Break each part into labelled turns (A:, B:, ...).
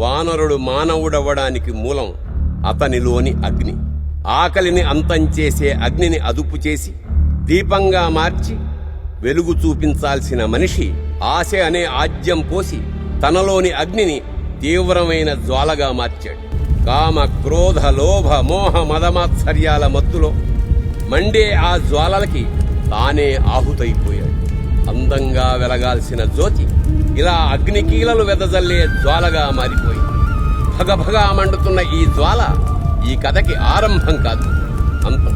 A: వానరుడు మానవుడవ్వడానికి మూలం అతనిలోని అగ్ని. ఆకలిని అంతం చేసే అగ్నిని అదుపు చేసి దీపంగా మార్చి వెలుగు చూపించాల్సిన మనిషి ఆశ అనే ఆజ్యం పోసి తనలోని అగ్నిని తీవ్రమైన జ్వాలగా మార్చాడు. కామ క్రోధ లోభ మోహ మదమాత్సర్యాల మత్తులో మండే ఆ జ్వాలలకి తానే ఆహుతైపోయాడు. అందంగా వెలగాల్సిన జ్యోతి ఇలా అగ్నికీలలు వెదజల్లే జ్వాలగా మారిపోయింది. భగభగా మండుతున్న ఈ జ్వాల ఈ కథకి ఆరంభం కాదు, అంతం.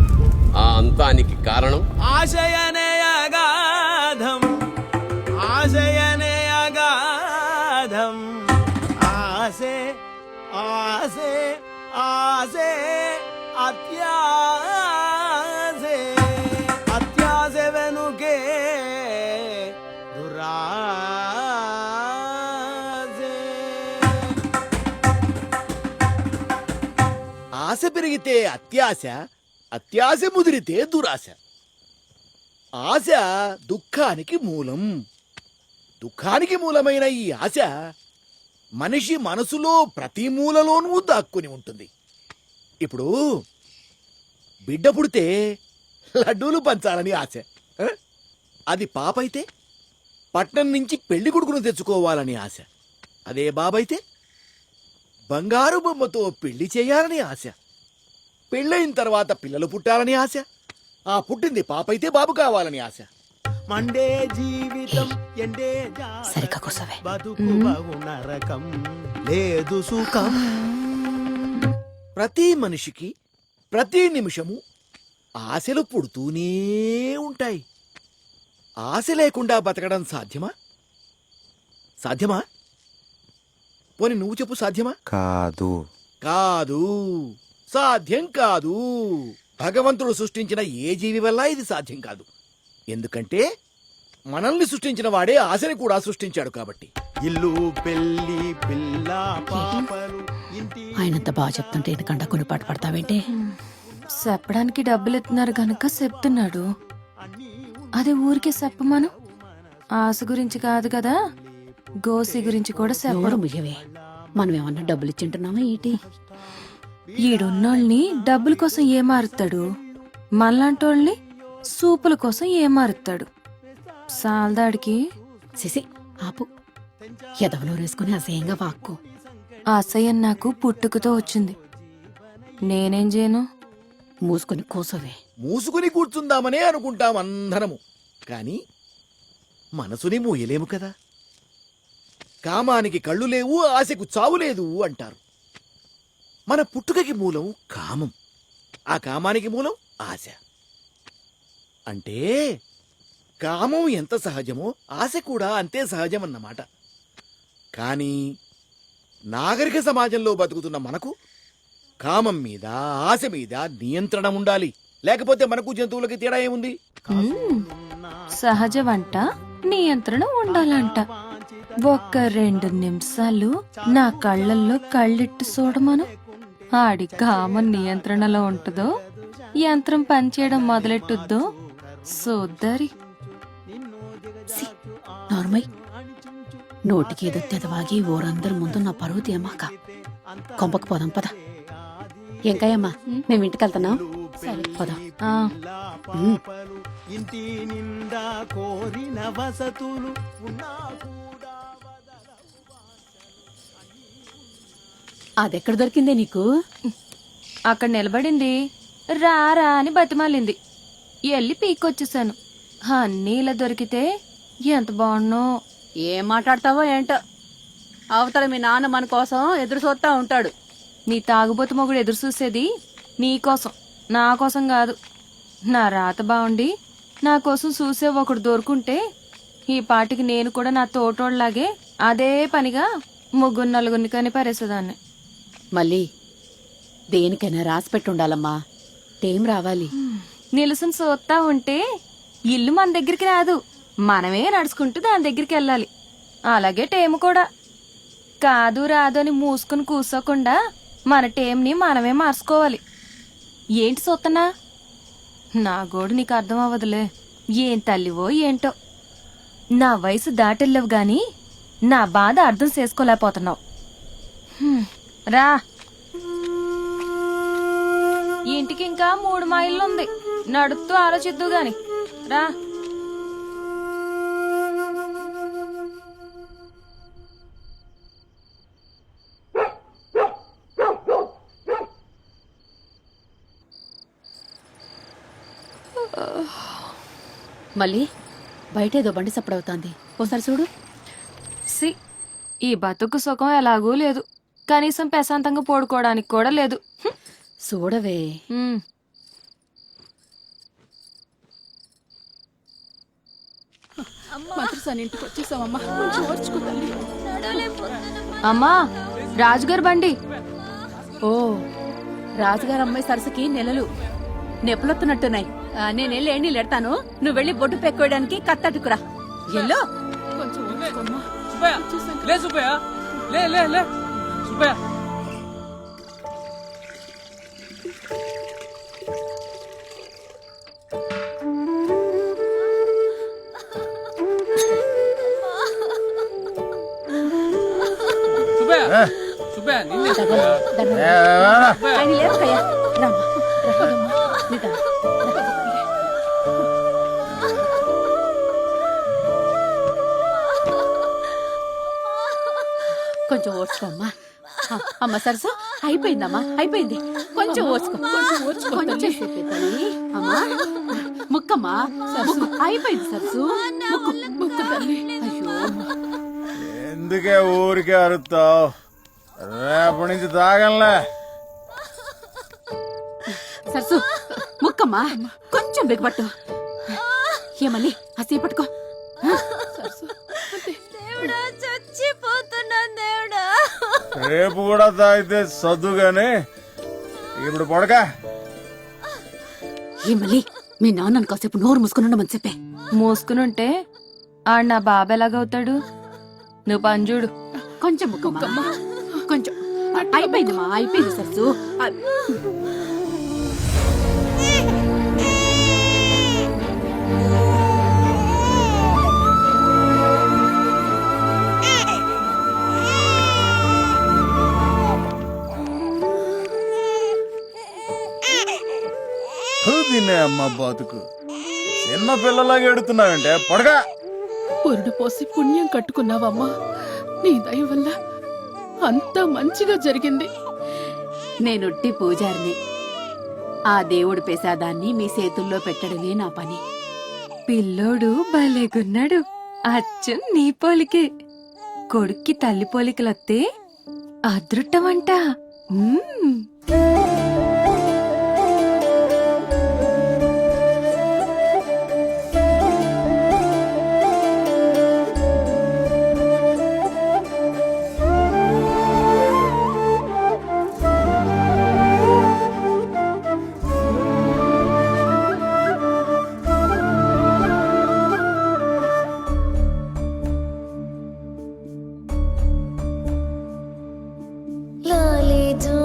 A: ఆ అంతానికి కారణం
B: ఆశయనే అగాధం, ఆశయనే అగాధం, ఆశే ఆశే ఆశే అత్యాశే, అత్యాశ వెనుకే దురాశే.
C: ఆశ పెరిగితే అత్యాశ, అత్యాశ ముదిరితే దురాశ. ఆశ దుఃఖానికి మూలం. దుఃఖానికి మూలమైన ఈ ఆశ మనిషి మనసులో ప్రతి మూలలోనూ దాక్కుని ఉంటుంది. ఇప్పుడు బిడ్డ పుడితే లడ్డూలు పంచాలని ఆశ. అది పాపైతే పట్నం నుంచి పెళ్లి కొడుకును తెచ్చుకోవాలని ఆశ. అదే బాబైతే బంగారు బొమ్మతో పెళ్లి చేయాలని ఆశ. పెళ్ళైన తర్వాత పిల్లలు పుట్టాలని ఆశ. ఆ పుట్టింది పాపైతే బాబు కావాలని ఆశ.
B: మండే జీవితం ఎండే
D: సరిగ్గా కూర్చోవే.
B: బతుకు బహు నరకం లేదు సుఖం.
C: ప్రతి మనిషికి ప్రతి నిమిషము ఆశలు పుడుతూనే ఉంటాయి. ఆశ లేకుండా బతకడం సాధ్యమా? సాధ్యమా? పోనీ నువ్వు చెప్పు, సాధ్యమా?
E: కాదు.
C: కాదు, సాధ్యం కాదు. భగవంతుడు సృష్టించిన ఏ జీవి వల్ల ఇది సాధ్యం కాదు. ఎందుకంటే మనల్ని సృష్టించిన వాడే ఆశని కూడా సృష్టించాడు కాబట్టి.
B: ఇల్లు పెళ్లి పిల్ల పాపలు ఇంటి.
D: ఆయనంత బాగా చెప్తుంటే ఎందుకంటే కొన్ని పాట పడతావేంటి?
F: చెప్పడానికి డబ్బులు ఎత్తున్నారు గనక చెప్తున్నాడు. అది ఊరికే చెప్పమాను. ఆశ గురించి కాదు కదా, గోసి గురించి కూడా చెప్పడం.
D: ముయ్యవే, మనం ఏమన్నా డబ్బులు ఇచ్చింటున్నామా ఏంటి?
F: ఈడున్నోళ్ళని డబ్బుల కోసం ఏమారుతాడు, మళ్ళాంటోళ్ళని సూపుల కోసం ఏమారుతాడు. సాల్దాడికి
D: సిసి ఆపు, ఎదవలో వేసుకుని అసహ్యంగా వాక్కు.
F: అసహ్యం నాకు పుట్టుకతో వచ్చింది. నేనేం చేయను?
D: మూసుకొని కూసోవే.
C: మూసుకుని కూర్చుందామనే అనుకుంటాం అందరము, కాని మనసుని మూయలేము కదా. కామానికి కళ్ళు లేవు, ఆశకు చావు లేదు అంటారు. మన పుట్టుకకి మూలం కామం, ఆ కామానికి మూలం ఆశ. అంటే కామం ఎంత సహజమో ఆశ కూడా అంతే సహజమన్నమాట. కానీ నాగరిక సమాజంలో బతుకుతున్న మనకు కామం మీద ఆశ మీద నియంత్రణ ఉండాలి. లేకపోతే మనకు జంతువులకి తేడా ఏముంది?
F: సహజ వంట నియంత్రణ ఉండాలంట. ఒక్క 2 నిమిషాలు నా కళ్ళల్లో కళ్ళెట్టు చూడమను. ఆడి కామం నియంత్రణలో ఉంటుందో, యంత్రం పనిచేయడం మొదలెట్టుద్దో సోద్దరి.
D: నార్మల్ నోటికేదో తెదవాగి ఊరందరి ముందు నా పరువు తీయమాక. కొంపకు పోదాం పద. ఎంకాయమ్మా, మేము ఇంటికి వెళ్తున్నాం. సరే పోదాం.
B: ఇంటి నిండా కోరిన వసతులు ఉన్నా.
D: అదెక్కడ దొరికిందే నీకు?
F: అక్కడ నిలబడింది, రారా అని బతిమాలింది. ఎల్లి పీక్కొచ్చేసాను. అన్నీ ఇలా దొరికితే ఎంత బాగున్నో.
D: ఏం మాట్లాడతావో ఏంటో. అవతల మీ నాన్న మన కోసం ఎదురు చూస్తా ఉంటాడు.
F: నీ తాగుబోతు మొగుడు ఎదురు చూసేది నీకోసం, నా కోసం కాదు. నా రాత బాగుండి నా కోసం చూసే ఒకడు దొరుకుంటే ఈ పాటికి నేను కూడా నా తోటోళ్ళలాగే అదే పనిగా 3-4 కని పారేసేదాన్ని.
D: మళ్ళీ దేనికైనా రాసి పెట్టుండాలమ్మా. టేం రావాలి.
F: నిలుసుని చూస్తా ఉంటే ఇల్లు మన దగ్గరికి రాదు, మనమే నడుచుకుంటూ దాని దగ్గరికి వెళ్ళాలి. అలాగే టేము కూడా కాదు రాదు అని మూసుకుని కూర్చోకుండా మన టేంని మనమే మార్చుకోవాలి. ఏంటి చూస్తున్నా? నా గోడు నీకు అర్థం అవ్వదులే. ఏం తల్లివో ఏంటో, నా వయసు దాటెళ్ళవు గాని నా బాధ అర్థం చేసుకోలేకపోతున్నావు. రా, ఇంటికి ఇంకా 3 మైళ్ళుంది, నడుస్తూ ఆలోచిద్దు గాని రా.
D: మళ్ళీ బయటేదో బండి సప్పుడవుతోంది, ఓసారి చూడు.
F: సి, ఈ బతుకు సుఖం ఎలాగూ లేదు, కనీసం ప్రశాంతంగా పడుకోవడానికి కూడా లేదు.
D: చూడవే.
F: అమ్మా, రాజుగారు బండి.
D: ఓ, రాజుగారు అమ్మాయి సరస్సుకి నెలలు నెప్పులొత్తున్నట్టున్నాయి. నేనెళ్ళి నీళ్ళు ఎడతాను, నువ్వు వెళ్ళి బొట్టు పెట్టుకోవడానికి కత్తట్టుకురా. ఎల్లో
E: సుబ్బయ్య, లే సుబ్బయ్య, లే లే లే సుబ్బయ్య. సుబ్బయ్య, సుబ్బయ్య, నిన్నే సుబ్బయ్య.
D: ఆయన లేరు కయ్యా. రామ్మా, రామ్మా, నిదానం. కొంచెం ఓడ్చుకోమ్మా. అమ్మ సరసు, అయిపోయిందమ్మా, అయిపోయింది. కొంచెం ఓడ్చుకో, కొంచెం సేపే తల్లి. అమ్మా ముక్కమ్మా, ముక్కు. అయిపోయింది సరసు, ముక్కు, ముక్కు తల్లి. అయ్యో,
G: ఎందుకే ఊరికే అరుస్తావు? రేపటి నుంచి తాగంలే.
D: సరసు ముక్కమ్మా, కొంచెం బిగపట్టు. ఏమల్లి అసీ పట్టుకో.
G: రేపు కూడా తాగితే సర్దుగానే ఇప్పుడు పడక.
D: ఏమల్లి, మీ నాన్నను కాసేపు నోరు మూసుకుని ఉండమని చెప్పే.
F: మూసుకునుంటే ఆడు నా బాబు ఎలాగవుతాడు? నువ్వు పంజుడు.
D: కొంచెం ముక్కమ్మా, కొంచెం. అయిపోయిందమ్మా, అయిపోయింది సరసు.
G: తినే అమ్మ బతుకు, చిన్న పిల్లలాగా ఎడుతున్నావంటే పడగా.
H: పొరుడు పోసి పుణ్యం కట్టుకున్నావమ్మా. నీ దయ వల్ల అంతా మంచిగా జరిగింది.
D: నేనుట్టి పూజారిని. ఆ దేవుడి ప్రసాదాన్ని మీ చేతుల్లో పెట్టడమే నా పని.
F: పిల్లోడు భలేగున్నాడు, అచ్చం నీ పోలికే. కొడుక్కి తల్లి పోలికలొత్తే అదృట్టమంట.
I: లాలి జో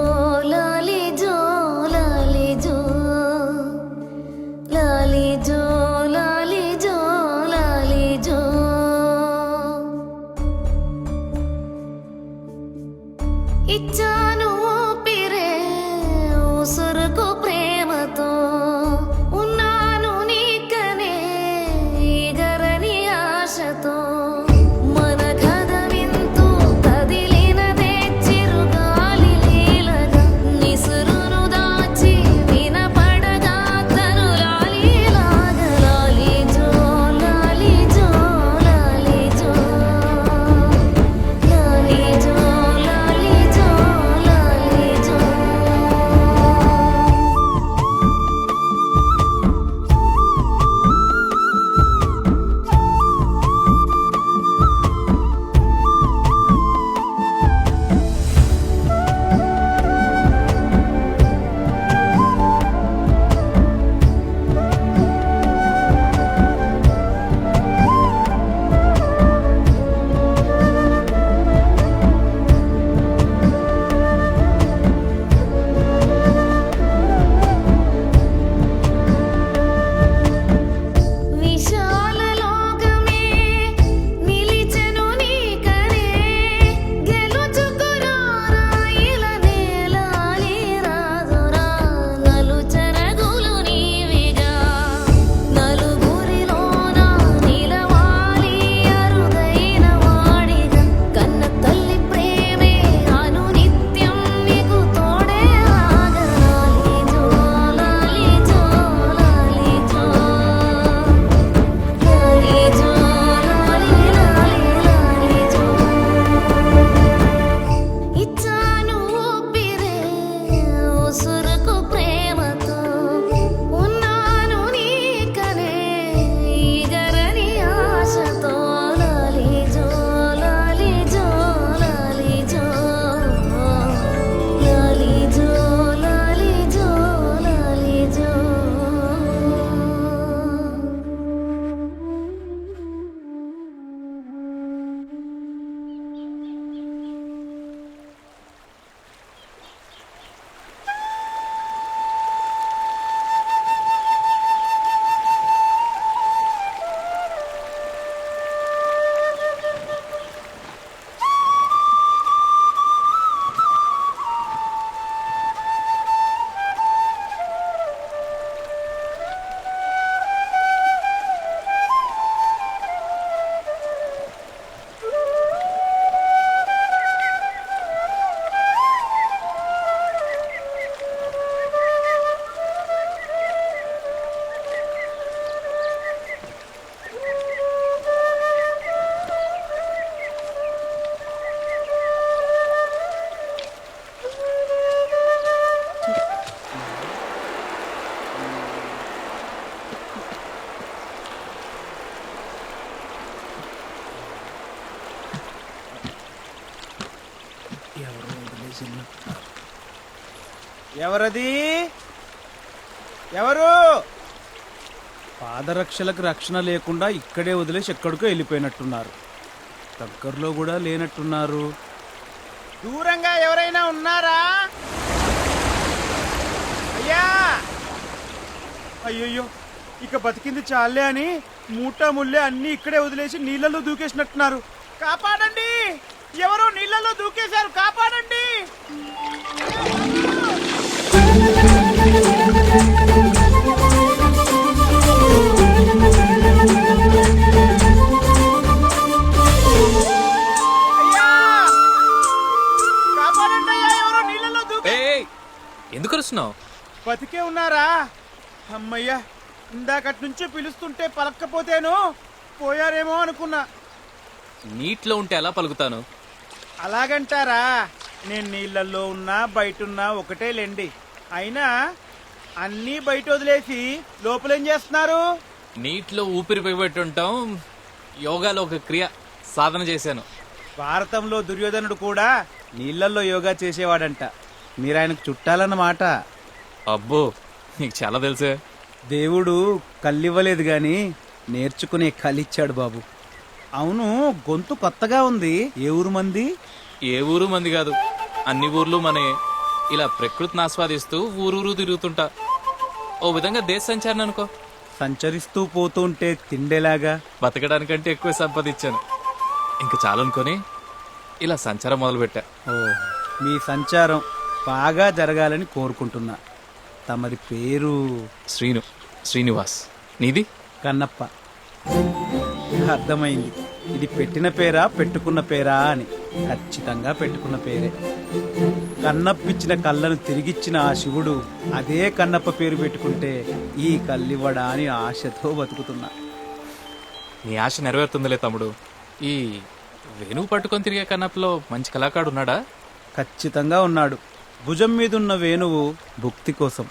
B: ఎవరది? ఎవరు? పాదరక్షలకు రక్షణ లేకుండా ఇక్కడే వదిలేసి ఎక్కడికో వెళ్ళిపోయినట్టున్నారు. దగ్గరలో కూడా లేనట్టున్నారు. దూరంగా ఎవరైనా ఉన్నారా? అయ్యా! అయ్యయ్యో, ఇక బతికింది చాలే అని మూటా ముల్లే అన్ని ఇక్కడే వదిలేసి నీళ్ళలో దూకేసినట్టున్నారు. కాపాడండి! ఎవరో నీళ్ళలో దూకేశారు, కాపాడండి! అయ్యా! కాపాడండి అయ్యా, ఎవరో నీళ్ళలో దూకే.
E: ఎందుకు వస్తున్నావు?
B: బతికే ఉన్నారా? అమ్మయ్యా, ఇందాకటి నుంచి పిలుస్తుంటే పలక్కపోతేను పోయారేమో అనుకున్నా.
E: నీటిలో ఉంటే ఎలా పలుకుతాను?
B: అలాగంటారా? నేను నీళ్ళల్లో ఉన్నా బయటున్నా ఒకటే లేండి. అయినా అన్నీ బయట వదిలేసి లోపలేం చేస్తున్నారు?
E: నీటిలో ఊపిరి పైబెట్టుంటాం. యోగాలో ఒక క్రియ సాధన చేశాను.
B: భారతంలో దుర్యోధనుడు కూడా నీళ్ళల్లో యోగా చేసేవాడంట. మీరు ఆయనకు చుట్టాలన్నమాట.
E: అబ్బో, నీకు చాలా తెలుసే.
B: దేవుడు కళ్ళివ్వలేదు గాని నేర్చుకునే కళ్ళిచ్చాడు బాబు. అవును, గొంతు కొత్తగా ఉంది. ఏ ఊరు మంది?
E: ఏ ఊరు మంది కాదు, అన్ని ఊర్లు మనే. ఇలా ప్రకృతిని ఆస్వాదిస్తూ ఊరూరు తిరుగుతుంటా. ఓ విధంగా దేశ సంచారణ అనుకో.
B: సంచరిస్తూ పోతుంటే తిండేలాగా.
E: బతకడానికంటే ఎక్కువ సంపాదించాను. ఇంక చాలనుకొని ఇలా సంచారం మొదలుపెట్టా.
B: ఓ, మీ సంచారం బాగా జరగాలని కోరుకుంటున్నా. తమరి పేరు?
E: శ్రీనివాస్. నీది?
B: కన్నప్ప. అర్థమైంది. ఇది పెట్టిన పేరా పెట్టుకున్న పేరా అని. ఖచ్చితంగా పెట్టుకున్న పేరే. కన్నప్పిచ్చిన కళ్ళను తిరిగిచ్చిన ఆ శివుడు అదే కన్నప్ప పేరు పెట్టుకుంటే ఈ కళ్ళివ్వడా అని ఆశతో బతుకుతున్నా.
E: నీ ఆశ నెరవేరుతుందిలే తమ్ముడు. ఈ వేణువు పట్టుకొని తిరిగే కన్నప్పలో మంచి కళాకారుడు ఉన్నాడా?
B: ఖచ్చితంగా ఉన్నాడు. భుజం మీదున్న వేణువు భుక్తి కోసం,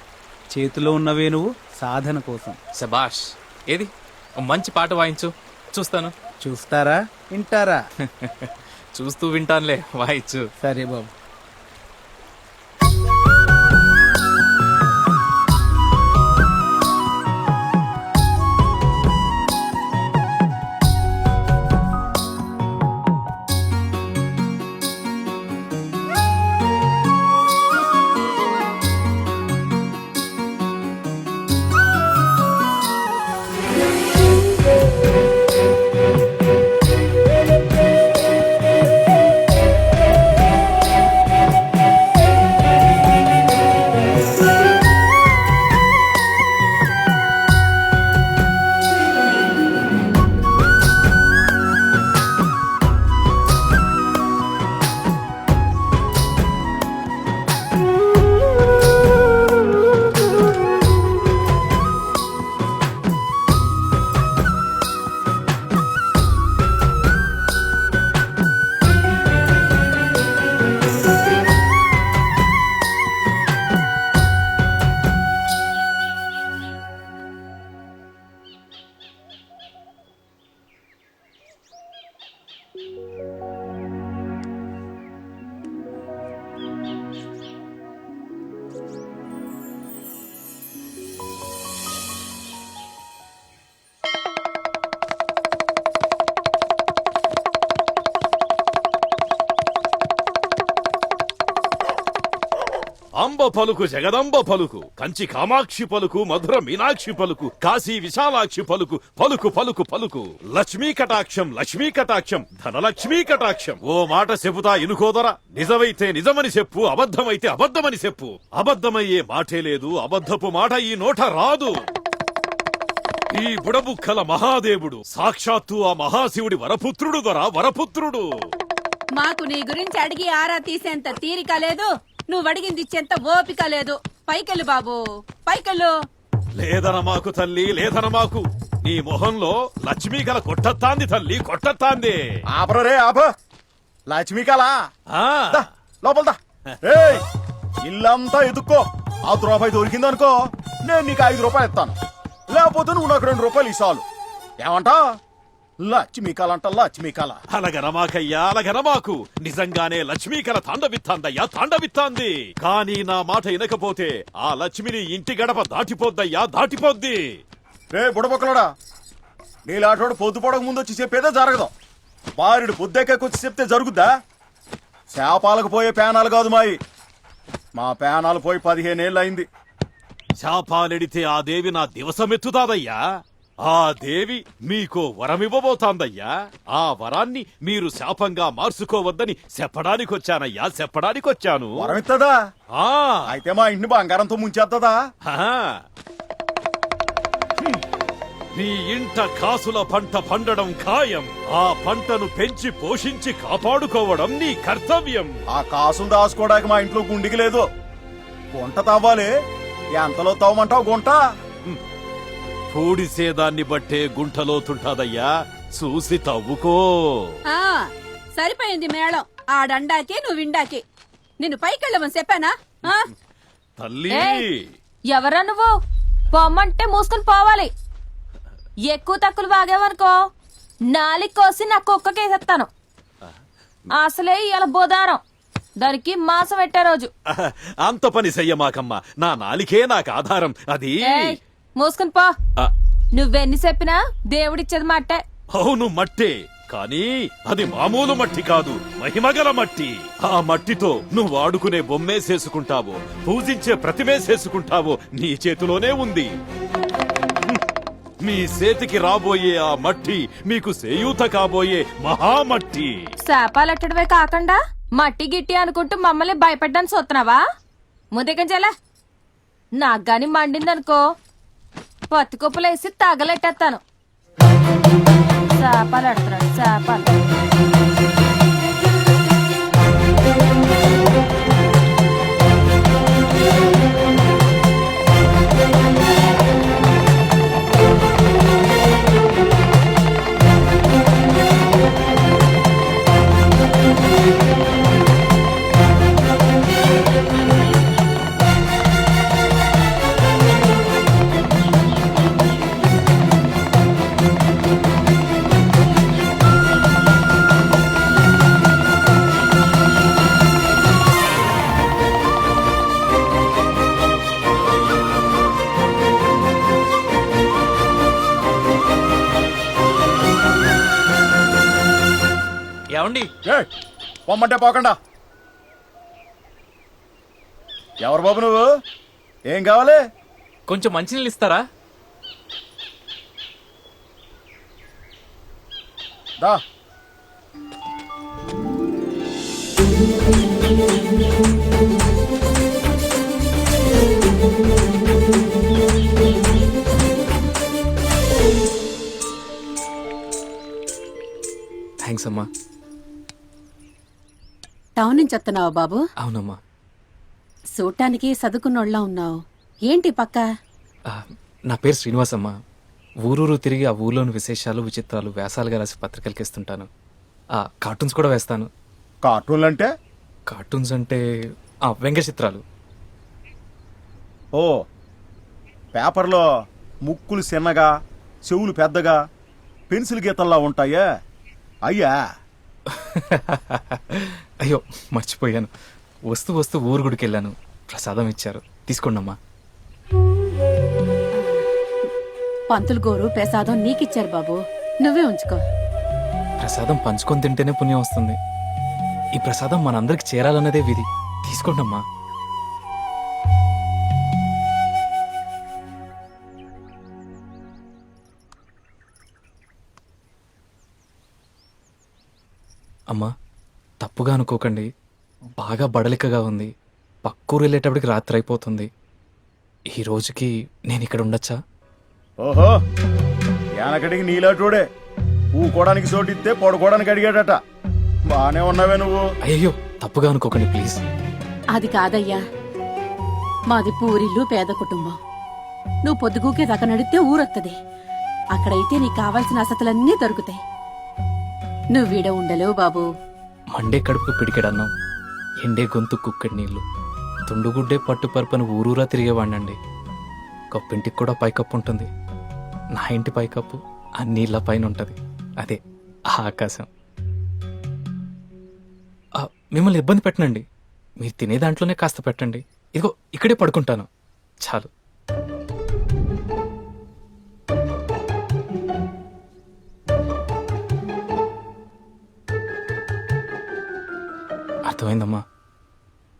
B: చేతిలో ఉన్న వేణువు సాధన కోసం.
E: శబాష్. ఏది ఓ మంచి పాట వాయించు, చూస్తాను.
B: చూస్తారా వింటారా?
E: చూస్తూ వింటానులే, వాయించు.
B: సరే బాబు.
I: అంబ పలుకు జగదంబ పలుకు, కంచి కామాక్షి పలుకు, మధుర మీనాక్షి పలుకు, కాశీ విశాలాక్షి పలుకు, పలుకు పలుకు పలుకు. లక్ష్మీ కటాక్షం లక్ష్మీ కటాక్షం, ధనలక్ష్మీ కటాక్షం. ఓ మాట చెబుతా ఇనుకోదరా. నిజమైతే నిజమని చెప్పు, అబద్ధమైతే అబద్ధమని చెప్పు. అబద్ధమయ్యే మాటే లేదు, అబద్ధపు మాట ఈ నోట రాదు. ఈ బుడబుక్కల మహాదేవుడు సాక్షాత్తు ఆ మహాశివుడి వరపుత్రుడు దొరా, వరపుత్రుడు.
D: మాకు నీ గురించి అడిగి ఆరా తీసేంత తీరిక లేదు, నువ్వు అడిగింది ఇచ్చేంత ఓపిక లేదు. పైకెళ్ళు బాబు, పైకెళ్ళు.
I: లేదన మాకు తల్లి, లేదన మాకు. నీ మొహంలో లక్ష్మీ కళ కొట్టత్తాంది తల్లి, కొట్టత్తాంది.
G: ఆపరే ఆప. లక్ష్మీ కళ
I: ఆ,
G: లోపల ఇల్లంతా ఎదుక్కో. ఆ రూపాయి దొరికిందనుకో, నేను నీకు 5 రూపాయలు ఇస్తాను. లేకపోతే నువ్వు నాకు 2 రూపాయలు ఇస్తాను. ఏమంటా? లక్ష్మీకళ లక్ష్మీకళ.
I: అలగనమాకయ్యా అలగనమాకు. నిజంగానే లక్ష్మీ కళ తాండవిత్తాందయ్యా తాండవిత్తాంది. కానీ నా మాట వినకపోతే ఆ లక్ష్మిని ఇంటి గడప దాటిపోద్దయ్యా దాటిపోద్ది.
G: రే బుడబొక్కలోడా, నీలాటోడు పొద్దుపోవడం ముందు వచ్చి చెప్పేదే జరగదు. బారుడు పొద్దెక్కొచ్చి చెప్తే జరుగుద్దా? శాపాలకు పోయే పేనాలు కాదు మాయి. మా పేనాలు పోయి 15 ఏళ్ళు అయింది.
I: శాపాలెడితే ఆ దేవి నా దివసమెత్తుతాదయ్యా. ఆ దేవి మీకో వరమివ్వబోతాందయ్యా. ఆ వరాన్ని మీరు శాపంగా మార్చుకోవద్దని చెప్పడానికొచ్చానయ్యా చెప్పడానికొచ్చాను.
G: వరమిత్తదా?
I: ఆ
G: అయితే మా ఇంటిని బంగారంతో ముంచేత్తదా?
I: ఆహా. నీ ఇంట కాసుల పంట పండడం ఖాయం. ఆ పంటను పెంచి పోషించి కాపాడుకోవడం నీ కర్తవ్యం.
G: ఆ కాసులు దాచుకోవడానికి మా ఇంట్లో గుండికి లేదు. గుంట తవ్వాలి. ఎంతలో తవ్వమంటావు గుంట?
I: పూడిసేదాన్ని బట్టే గుంటలోతుంటాదయ్యా. చూసి తవ్వుకో.
D: సరిపోయింది మేళం. ఆడండాకి నువ్వు ఇండాకి. నిన్ను పైకెళ్ళమని చెప్పానా?
I: తల్లి
F: ఎవరా నువ్వు? పొమ్మంటే మూసుకుని పోవాలి. ఎక్కువ తక్కువలు బాగేవనుకో నాలికి కోసి నా కుక్కకేసేస్తాను. అసలే ఇవాళ బోదారం, దానికి మాసం పెట్టే రోజు.
I: అంత పని చెయ్యమాకమ్మా. నా నాలికే నాకు ఆధారం. అది
F: ఏయ్, మూసుకుని పో.
I: ఆ,
F: నువ్వెన్ని చెప్పినా దేవుడిచ్చేది మట్టే.
I: అవును మట్టే, కానీ అది మామూలు మట్టి కాదు, మహిమగల మట్టి. ఆ మట్టితో నువ్వు ఆడుకునే బొమ్మేసేసుకుంటావో, పూజించే ప్రతిమేసేసుకుంటావో నీ చేతిలోనే ఉంది. మీ చేతికి రాబోయే ఆ మట్టి మీకు చేయూత కాబోయే మహామట్టి.
F: శాపాలెట్టడమే కాకుండా మట్టి గిట్టి అనుకుంటూ మమ్మల్ని భయపెట్టడానికి చూస్తున్నావా? ముందుకెంచేలా నాకు గాని మండిందనుకో పత్తి కుప్పలేసి తగలెట్టేస్తాను. శాపాలు ఎడతాడు శాపాలు.
E: ఏమండి?
G: ఏయ్, పొమ్మంటే పోకుండా. ఎవరు బాబు నువ్వు? ఏం కావాలి?
E: కొంచెం మంచినీళ్ళు ఇస్తారా?
G: దా.
E: థ్యాంక్స్ అమ్మా.
D: టౌన్ నుంచి వస్తున్నావా బాబు?
E: అవునమ్మా.
D: చూడటానికి చదువుకున్నోళ్ళ ఉన్నావు. ఏంటి పక్క?
E: నా పేరు శ్రీనివాస్ అమ్మా. ఊరూరు తిరిగి ఆ ఊర్లోని విశేషాలు విచిత్రాలు వ్యాసాలుగా రాసి పత్రికలకి ఇస్తుంటాను. కార్టూన్స్ కూడా వేస్తాను.
G: కార్టూన్లు అంటే?
E: కార్టూన్స్ అంటే వ్యంగ్య చిత్రాలు.
G: ఓ, పేపర్లో ముక్కులు చిన్నగా చెవులు పెద్దగా పెన్సిల్ గీతల్లా ఉంటాయే అయ్యా?
E: అయ్యో మర్చిపోయాను. వస్తూ వస్తూ ఊరు గుడికి వెళ్ళాను. ప్రసాదం ఇచ్చారు, తీసుకోండమ్మా.
D: పంతులు గోరు ప్రసాదం నీకిచ్చారు బాబు, నువ్వే ఉంచుకో.
E: ప్రసాదం పంచుకొని తింటేనే పుణ్యం వస్తుంది. ఈ ప్రసాదం మనందరికి చేరాలన్నదే విధి. తీసుకోండమ్మా. అమ్మా తప్పుగా అనుకోకండి, బాగా బడలికగా ఉంది. పక్కూరు వెళ్ళేటప్పటికి రాత్రి అయిపోతుంది. ఈ రోజుకి నేను ఇక్కడ ఉండొచ్చా?
G: ఓహో, యానకడికి నీలాటోడే ఊకోడానికి చోటిస్తే పడుకోవడానికి అడిగాడట. బానే ఉన్నావే నువ్వు.
E: అయ్యో తప్పుగా అనుకోకండి ప్లీజ్.
D: అది కాదయ్యా, మాది పూరిల్లు పేద కుటుంబం. నువ్వు పొద్దుగూకే దాకా నడితే ఊరొత్తది. అక్కడైతే నీకు కావాల్సిన వసతులన్నీ దొరుకుతాయి. నువ్వీడ ఉండలేవు బాబు.
E: మండే కడుపు పిడికెడన్నాం, ఎండే గొంతు కుక్కడి నీళ్లు, తుండుగుడ్డే పట్టు పరుపని ఊరూరా తిరిగేవాడినండి. గొప్పింటికి కూడా పైకప్పు ఉంటుంది. నా ఇంటి పైకప్పు ఆ నీళ్ల పైన ఉంటుంది. అదే ఆ ఆకాశం. మిమ్మల్ని ఇబ్బంది పెట్టనండి, మీరు తినే దాంట్లోనే కాస్త పెట్టండి. ఇదిగో ఇక్కడే పడుకుంటాను చాలు. అర్థమైందమ్మా.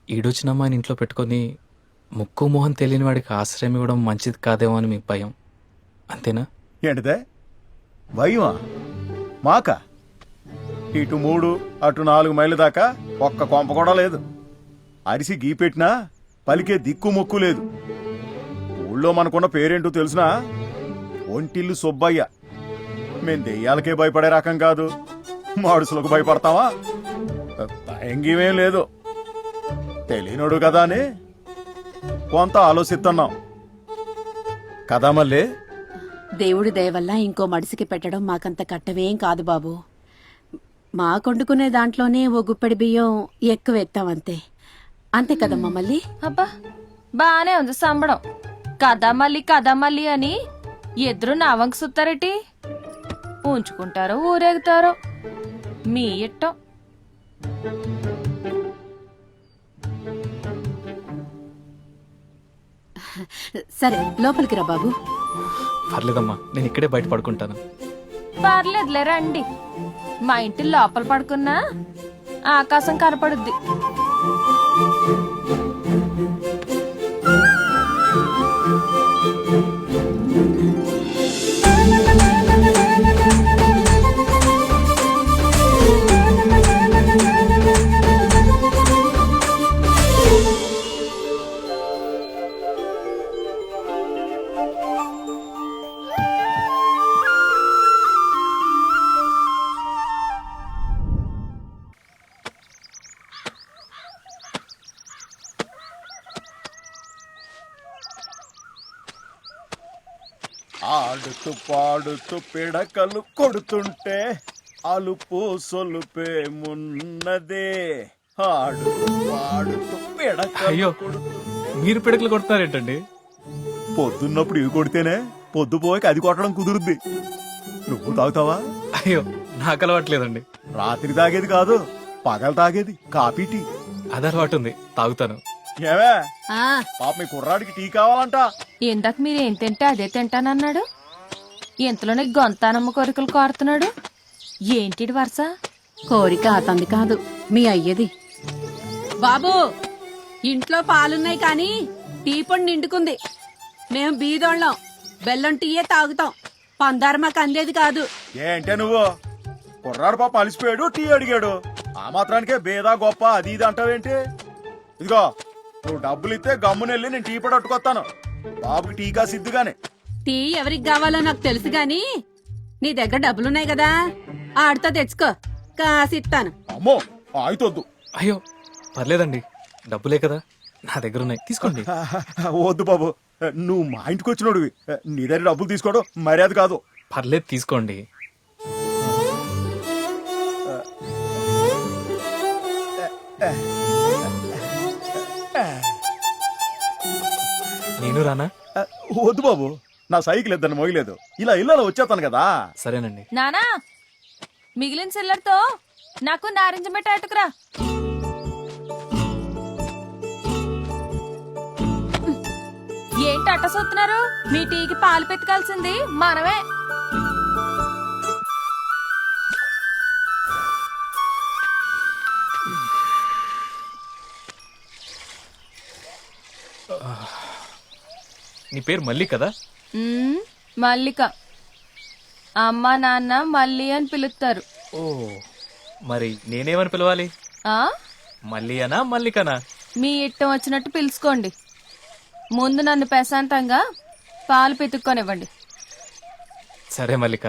E: ఈడొచ్చిన అమ్మాయిని ఇంట్లో పెట్టుకొని ముక్కు మొహం తెలియని వాడికి ఆశ్రయం ఇవ్వడం మంచిది కాదేమో అని మీకు భయం, అంతేనా?
G: ఏంటిదే భయమా? మాక ఇటు 3 అటు 4 మైళ్ళ దాకా ఒక్క కొంప కూడా లేదు. అరిసి గీ పెట్టినా పలికే దిక్కు మొక్కు లేదు. ఊళ్ళో మనకున్న పేరేంటో తెలుసునా? ఒంటిల్లు సుబ్బయ్య. మేం దెయ్యాలకే భయపడే రకం కాదు, మాడుసులకు భయపడతావా? భయంగీమేం లేదు. తెలియనోడు కదా అని కొంత ఆలోచిస్తున్నాం కదా మళ్ళీ.
D: దేవుడి దయ వల్ల ఇంకో మడిసికి పెట్టడం మాకంత కట్టవేం కాదు బాబు. మా కొండుకునే దాంట్లోనే ఓ గుప్పెడి బియ్యం ఎక్కువ ఎత్తామంతే. అంతే కదమ్మా మళ్ళీ.
F: అబ్బా బానే ఉంది సంబడం. కదా మళ్ళీ అని ఎదురు నా వంక సుత్తారేటి? ఉంచుకుంటారో ఊరేగుతారో మీ ఇట్టం.
D: సరే లోపలికి రా బాబు.
E: పర్లేదమ్మా, నేను ఇక్కడే బయట పడుకుంటాను.
F: పర్లేదులే రండి. మా ఇంటి లోపల పడుకున్నా ఆకాశం కనపడుద్ది.
G: ఆడుతూ పాడుతూ పిడకలు కొడుతుంటే అలుపు సొలుపే మున్నదే. ఆడుతూ పాడుతూ
E: అయ్యో, మీరు పిడకలు కొడతారేంటండి?
G: పొద్దున్నప్పుడు ఇవి కొడితేనే పొద్దు పోయి అది కొట్టడం కుదురుద్ది. నువ్వు తాగుతావా?
E: అయ్యో, నాకు అలవాట్లేదండి.
G: రాత్రి తాగేది కాదు, పగలు తాగేది కాఫీ టీ.
E: అది అలవాటు ఉంది, తాగుతాను.
G: ఏమే పాప మీ కుర్రాడికి టీ కావాలంట.
F: ఇందాక మీరేం తింటే అదే తింటానన్నాడు. ఇంతలోనే గొంతానమ్మ కోరికలు కోరుతున్నాడు. ఏంటిది వరుస?
D: కోరిక అతంది కాదు, మీ అయ్యది. బాబు ఇంట్లో పాలున్నాయి కానీ టీ పొడి నిండుకుంది. మేం బీదోళ్ళం, బెల్లం టీయే తాగుతాం. పందారు మాకు అందేది కాదు.
G: ఏంటే నువ్వు? కుర్రాడు పాప అలిసిపోయాడు, టీ అడిగాడు. ఆ మాత్రానికే బేదా గొప్ప అది ఇది అంటావేంటి? ఇదిగో నువ్వు డబ్బులు ఇస్తే గమ్మునెళ్ళి నేను టీ పొడి అట్టుకొస్తాను. బాబుకి టీ కాసిద్దుగానే.
D: టీ ఎవరికి కావాలో నాకు తెలుసు గాని నీ దగ్గర డబ్బులున్నాయి కదా, ఆడితో తెచ్చుకో, కాసిస్తాను.
G: అమ్మో ఆయితొద్దు.
E: అయ్యో పర్లేదండి, డబ్బులే కదా నా దగ్గర ఉన్నాయి, తీసుకోండి.
G: వద్దు బాబు, నువ్వు మా ఇంటికి వచ్చినోడివి, నీ దగ్గర డబ్బులు తీసుకోవడం మర్యాద కాదు.
E: పర్లేదు తీసుకోండి. నేను రానా?
G: వద్దు బాబు, నా సైకిల్ ఇద్దని మోయలేదు. ఇలా ఇళ్ళలో వచ్చేస్తాను కదా.
E: సరేనండి.
F: నానా మిగిలిన సిల్లర్తో నాకు నారింజ మిఠాయి అటుకురా. ఏంటి అట్టసొత్తున్నారు? మీ టీకి పాలు పెతకాల్సింది మనమే.
E: నీ పేరు మళ్ళీ కదా?
F: మల్లిక. అమ్మ నాన్న మల్లి అని పిలుస్తారు.
E: ఓ, మరి నేనేమని పిలవాలి?
F: ఆ
E: మళ్ళీ అనా మల్లికనా?
F: మీ ఇట్టం వచ్చినట్టు పిలుచుకోండి. ముందు నన్ను ప్రశాంతంగా పాలు పితుక్కొనివ్వండి.
E: సరే మల్లిక.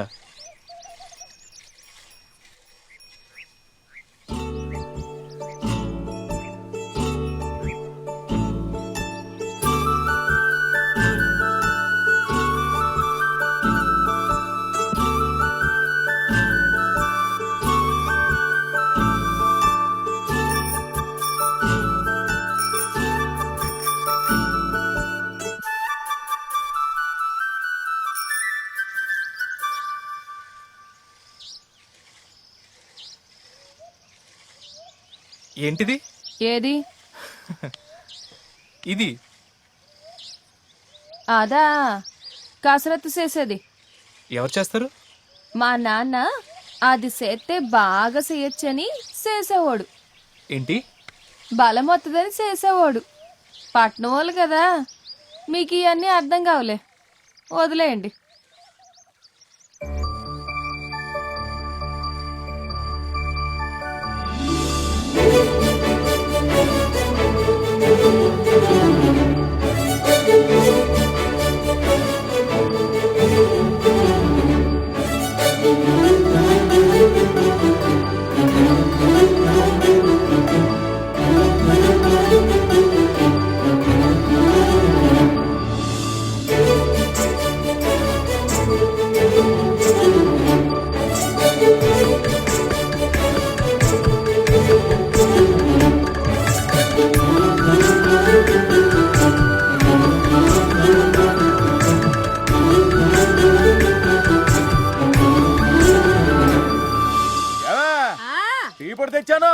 E: ఏంటిది?
F: ఏది?
E: ఇది
F: అదా కసరత్తు చేసేది.
E: ఎవరు చేస్తారు?
F: మా నాన్న అది చేస్తే బాగా చేయొచ్చని చేసేవాడు.
E: ఏంటి?
F: బలం వస్తుందని చేసేవాడు. పట్నం వాళ్ళు కదా, మీకు ఇవన్నీ అర్థం కావులే, వదిలేయండి.
G: టీ పొడి తెచ్చాను.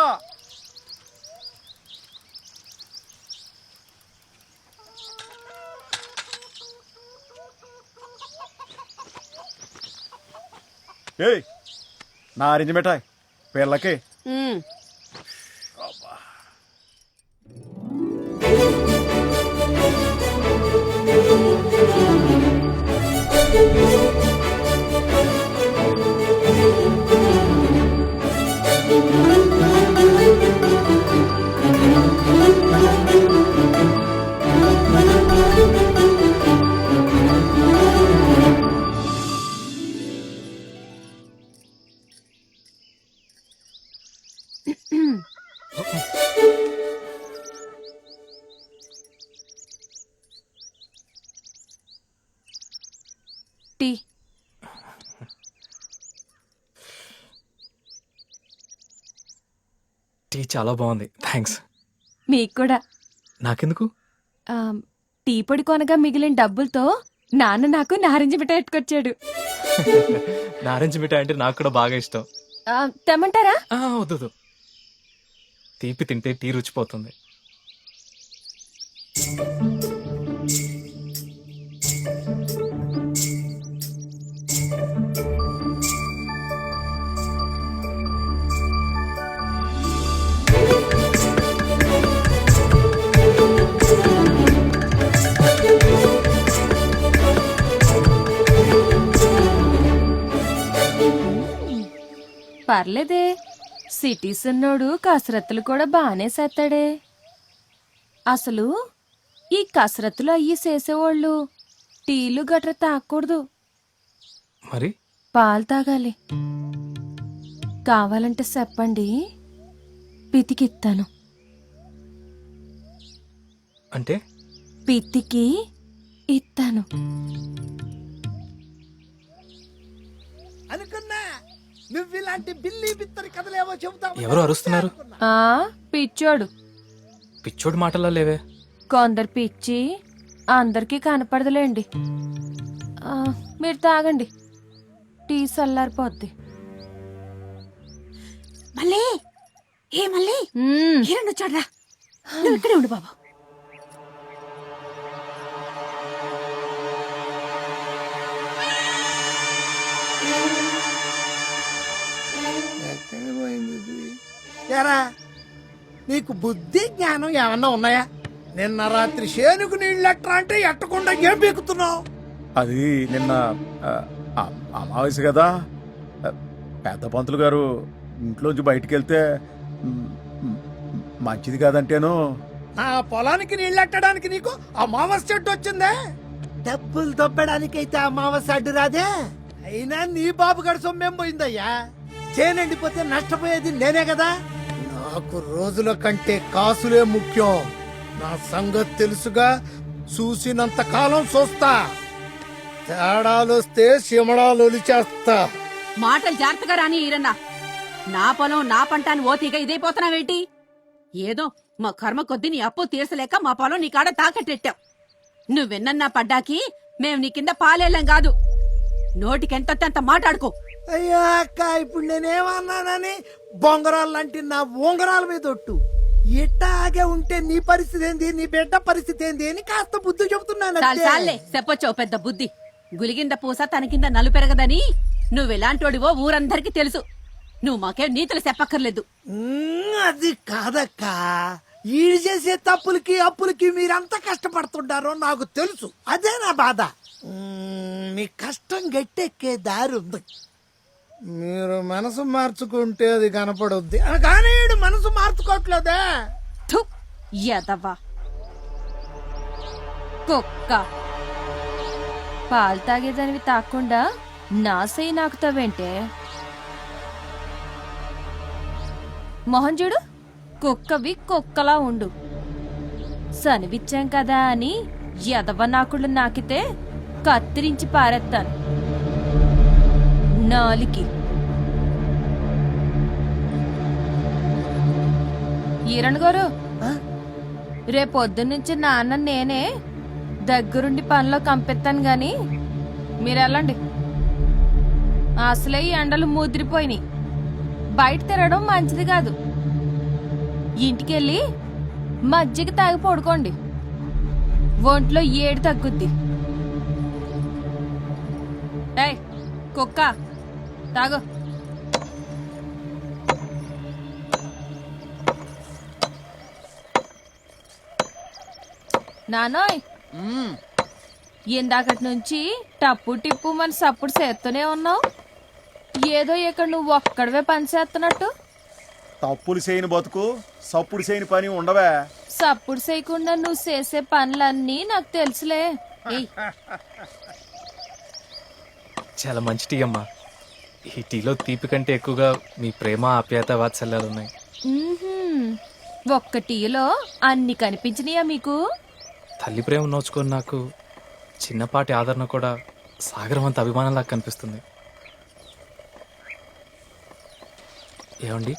G: ఏయ్, నారింజ మిఠాయి పిల్లకి. టీ.
E: టీ చాలా బాగుంది, థ్యాంక్స్.
F: మీకు కూడా.
E: నాకెందుకు?
F: టీ పొడి కొనగా మిగిలిన డబ్బులతో నాన్న నాకు నారింజ మిఠాయి ఎట్టుకొచ్చాడు.
E: నారింజ మిఠాయి అంటే నాకు కూడా బాగా ఇష్టం.
F: తెమ్మంటారా?
E: వద్దు, తీపి తింటే టీ రుచిపోతుంది.
F: పర్లేదే, సిటీస్ ఉన్నోడు కసరత్తులు కూడా బానే చేస్తాడే. అసలు ఈ కసరత్తులు అయ్యి చేసేవాళ్ళు టీలు గట్ర తాగకూడదు,
E: మరి
F: పాలు తాగాలి. కావాలంటే చెప్పండి, పితికిస్తాను.
E: అంటే?
F: పితికి ఇస్తాను.
C: అనుకున్నా నువ్వు ఇలాంటి బిల్లి బిత్తరి కథలేవో చెబుతావు.
E: ఎవరు అరుస్తున్నారు?
F: పిచ్చోడు.
E: పిచ్చోడు మాటలా లేవే.
F: కొందరు పిచ్చి అందరికీ కనపడదులేండి. మీరు తాగండి, టీ చల్లారిపోద్ది.
D: మళ్ళీ ఏ మళ్ళీ కిరణ్ వచ్చాడ్రా, నువ్వు ఇక్కడే ఉండు బాబు.
C: ఎరా, నీకు బుద్ధి జ్ఞానం ఏమన్నా ఉన్నాయా? నిన్న రాత్రి శేనుకు నీళ్ళెట్రా అంటే ఎట్టకుండా ఏం పీకుతున్నావు?
G: అది నిన్న అమావాస్య కదా, పెద్ద పంతులు గారు ఇంట్లోంచి బయటికి వెళ్తే మంచిది కాదంటేను.
C: నా పొలానికి నీళ్ళెట్టడానికి నీకు అమావాస్య చెట్టు వచ్చిందే? డబ్బులు దొబ్బడానికైతే అమావాస్య అడ్డు రాదే. అయినా నీ బాబు గడి సొమ్మేం పోయిందయ్యా? చేనండిపోతే నష్టపోయేది నేనే కదా. నాకు రోజుల కంటే కాసులే ముఖ్యం. నా సంగతి తెలుసుగా, చూసినంత కాలం చూస్తా. తేడాలొస్తే సిమడాలొలిచేస్తా.
D: మాటలు జాగ్రత్తగా రాని ఈరన్నా. నా పొలం నా పంట అని ఓతీగా ఇదైపోతున్నావేంటి? ఏదో మా కర్మ కొద్దీ నీ అప్పు తీర్చలేక మా పొలం నీ కాడ తాకట్టెట్టావు. నువ్వెన్నన్నా పడ్డాకి మేం నీ కింద పాలేళ్ళం కాదు. నోటికెంతంత మాట్లాడుకో.
C: అయ్యా అక్క, ఇప్పుడు నేనేమన్నానని బొంగరాలు లాంటి నా ఉంగరాల మీద ఒట్టు.
J: ఇట్టాగే ఉంటే నీ పరిస్థితి ఏంది, నీ బిడ్డ పరిస్థితి ఏంది అని కాస్త బుద్ధి చెబుతున్నాను అంతే.
D: చాలే చెప్పొచ్చో పెద్ద బుద్ధి. గులిగింద పూస తన కింద నలు పెరగదని నువ్వెలాంటోడివో ఊరందరికీ తెలుసు. నువ్వు మాకేం నీతులు చెప్పక్కర్లేదు.
J: అది కాదక్క, ఈడు చేసే తప్పులకి అప్పులకి మీరంతా కష్టపడుతుంటారో నాకు తెలుసు. అదే నా బాధ. మీ కష్టం గట్టెక్కే దారి ఉంది. మీరు మనసు మార్చుకుంటే అది కనపడుద్ది. కానీ ఈడు మనసు మార్చుకోవట్లేదే.
F: థు, ఎదవా కుక్క. పాలు తాగేదానివి తాకుండా నా సై నాకుతావేంటే? మొహం చూడు, కుక్కవి కుక్కలా ఉండు. సనివిచ్చాం కదా అని ఎదవ నాకుళ్ళు నాకితే కత్తిరించి పారేస్తాను. నాలికి ఈరణ్ గారు, రేపొద్దునుంచి నాన్న నేనే దగ్గరుండి పనిలో కంపెత్తాను గాని మీరెళ్ళండి. అసలే ఈ ఎండలు ముదిరిపోయినాయి. బయట తిరగడం మంచిది కాదు. ఇంటికెళ్ళి మజ్జిగ తాగి పడుకోండి. ఒంట్లో ఏడు తగ్గుద్ది. ఏయ్ కుక్క, తాగు. నానోయ్, ఇందాకటి నుంచి టప్పు టిప్పు మన సప్పుడు చేస్తూనే ఉన్నావు. ఏదో ఇక్కడ నువ్వు ఒక్కడవే పని చేస్తున్నట్టు.
G: తప్పులు చేయని బతుకు సప్పుడు చేయని పని ఉండవే.
F: సప్పుడు చేయకుండా నువ్వు చేసే పనులన్నీ నాకు తెలుసులే. ఏయ్,
E: చాలా మంచి టీ అమ్మా. ఈ టీలో తీపి కంటే ఎక్కువగా మీ ప్రేమ, ఆప్యాయత, వాత్సల్యాలు ఉన్నాయి.
F: మ్మ్హ్మ్. ఒక్క టీలో అన్ని కనిపించినాయా మీకు?
E: తల్లి ప్రేమ నోచుకొని నాకు చిన్నపాటి ఆదరణ కూడా సాగరం అంత అభిమానంలా కనిపిస్తుంది. ఏమండి,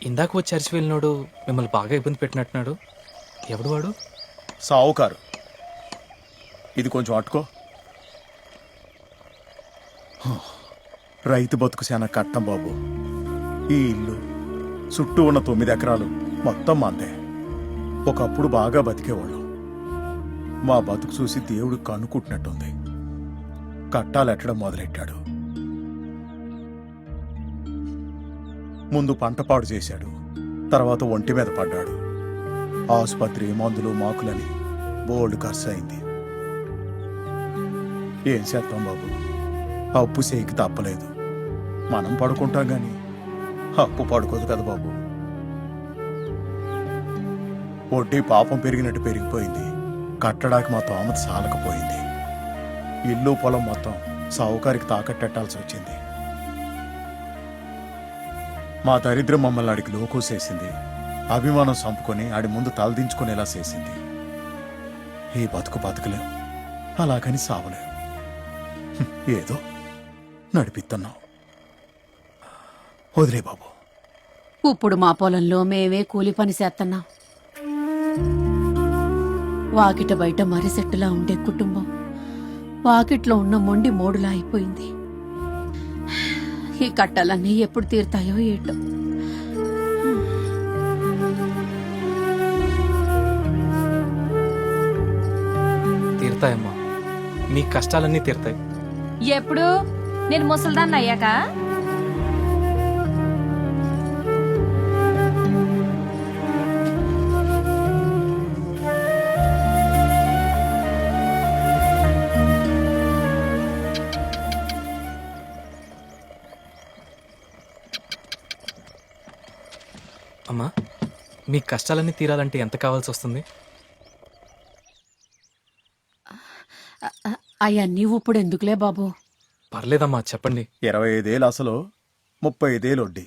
E: ఇందాక వచ్చి అరిచి వెళ్ళినోడు మిమ్మల్ని బాగా ఇబ్బంది పెట్టినట్టున్నాడు. ఎవడు వాడు?
G: సావుకారు, ఇది కొంచెం అట్టుకో. రైతు బతుకు చాలా కట్టం బాబు. ఈ ఇల్లు చుట్టూ ఉన్న 9 ఎకరాలు మొత్తం మందే. ఒకప్పుడు బాగా బతికేవాళ్ళం. మా బతుకు చూసి దేవుడు కనుక్కుంటున్నట్టుంది. కట్టాలెట్టడం మొదలెట్టాడు. ముందు పంట పాడు చేశాడు, తర్వాత ఒంటి మీద పడ్డాడు. ఆసుపత్రి, మందులు, మాకులని బోల్డ్ ఖర్చు అయింది. ఏం చేస్తాం బాబు, అప్పు చేయకి తప్పలేదు. మనం పడుకుంటాం గాని అప్పు పడుకోదు కదా బాబు. వడ్డీ పాపం పెరిగినట్టు పెరిగిపోయింది. కట్టడానికి మా తోమత సాలకపోయింది. ఇల్లు పొలం మొత్తం సావుకారికి తాకట్టెట్టాల్సి వచ్చింది. మా దరిద్రం మమ్మల్ని ఆడికి లోకోసేసింది. అభిమానం చంపుకొని ఆడి ముందు తలదించుకునేలా చేసింది. ఈ బతుకు బతకలేం, అలాగని సావలేం. ఏదో నడిపిస్తున్నాం. వదిలే బాబు.
D: ఇప్పుడు మా పొలంలో మేమే కూలి పని చేస్తున్నాం. వాకిట బయట మరిసెట్టులా ఉండే కుటుంబం వాకిట్లో ఉన్న మొండి మోడులా అయిపోయింది. ఈ కట్టలన్నీ ఎప్పుడు తీరుతాయో ఏటో.
E: తీరుతాయమ్మా, మీ కష్టాలన్నీ తీరుతాయి.
F: ఎప్పుడు? నేను ముసల్దాన్ని అయ్యాక?
E: అమ్మా, మీ కష్టాలన్నీ తీరాలంటే ఎంత కావాల్సి వస్తుంది?
D: అయ్యా నీవు ఇప్పుడు ఎందుకులే బాబు.
E: పర్లేదమ్మా, చెప్పండి.
G: 25,000 అసలు, 35,000 వడ్డీ.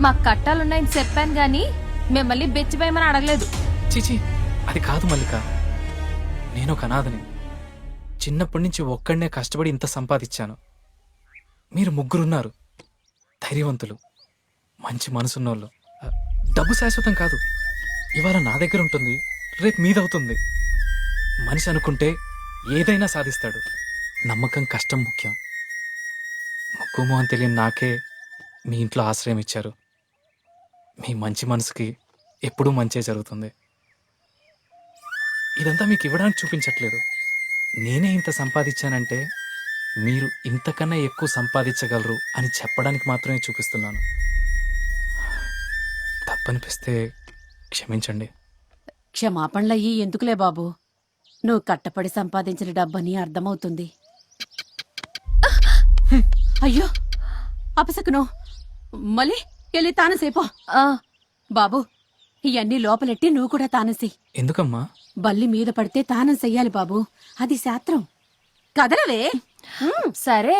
F: మాకు కట్టాలున్నాయని చెప్పాను గాని మిమ్మల్ని బెచ్చిపోయమని అడగలేదు.
E: చీచి, అది కాదు మల్లిక. నేను ఒక అనాథని. చిన్నప్పటి నుంచి ఒక్కడనే కష్టపడి ఇంత సంపాదించాను. మీరు ముగ్గురున్నారు, ధైర్యవంతులు, మంచి మనసున్నోళ్ళు. డబ్బు శాశ్వతం కాదు. ఇవాళ నా దగ్గర ఉంటుంది, రేపు మీదవుతుంది. మనిషి అనుకుంటే ఏదైనా సాధిస్తాడు. నమ్మకం, కష్టం ముఖ్యం. ముక్కు మొహం తెలియని నాకే మీ ఇంట్లో ఆశ్రయం ఇచ్చారు. మీ మంచి మనసుకి ఎప్పుడూ మంచే జరుగుతుంది. ఇదంతా మీకు ఇవ్వడానికి చూపించట్లేదు. నేనే ఇంత సంపాదించానంటే మీరు ఇంతకన్నా ఎక్కువ సంపాదించగలరు అని చెప్పడానికి మాత్రమే చూపిస్తున్నాను. తప్పనిపిస్తే క్షమించండి.
D: క్షమాపణలయ్యి ఎందుకులే బాబు, నువ్వు కట్టపడి సంపాదించిన డబ్బని అర్థమవుతుంది. అయ్యో అపసకును, మళ్ళీ వెళ్ళి తానసేపో. బాబు, ఇవన్నీ లోపలెట్టి నువ్వు కూడా తానసి.
E: ఎందుకమ్మా?
D: బల్లి మీద పడితే తానం చెయ్యాలి బాబు, అది శాస్త్రం. కదలవే.
F: సరే.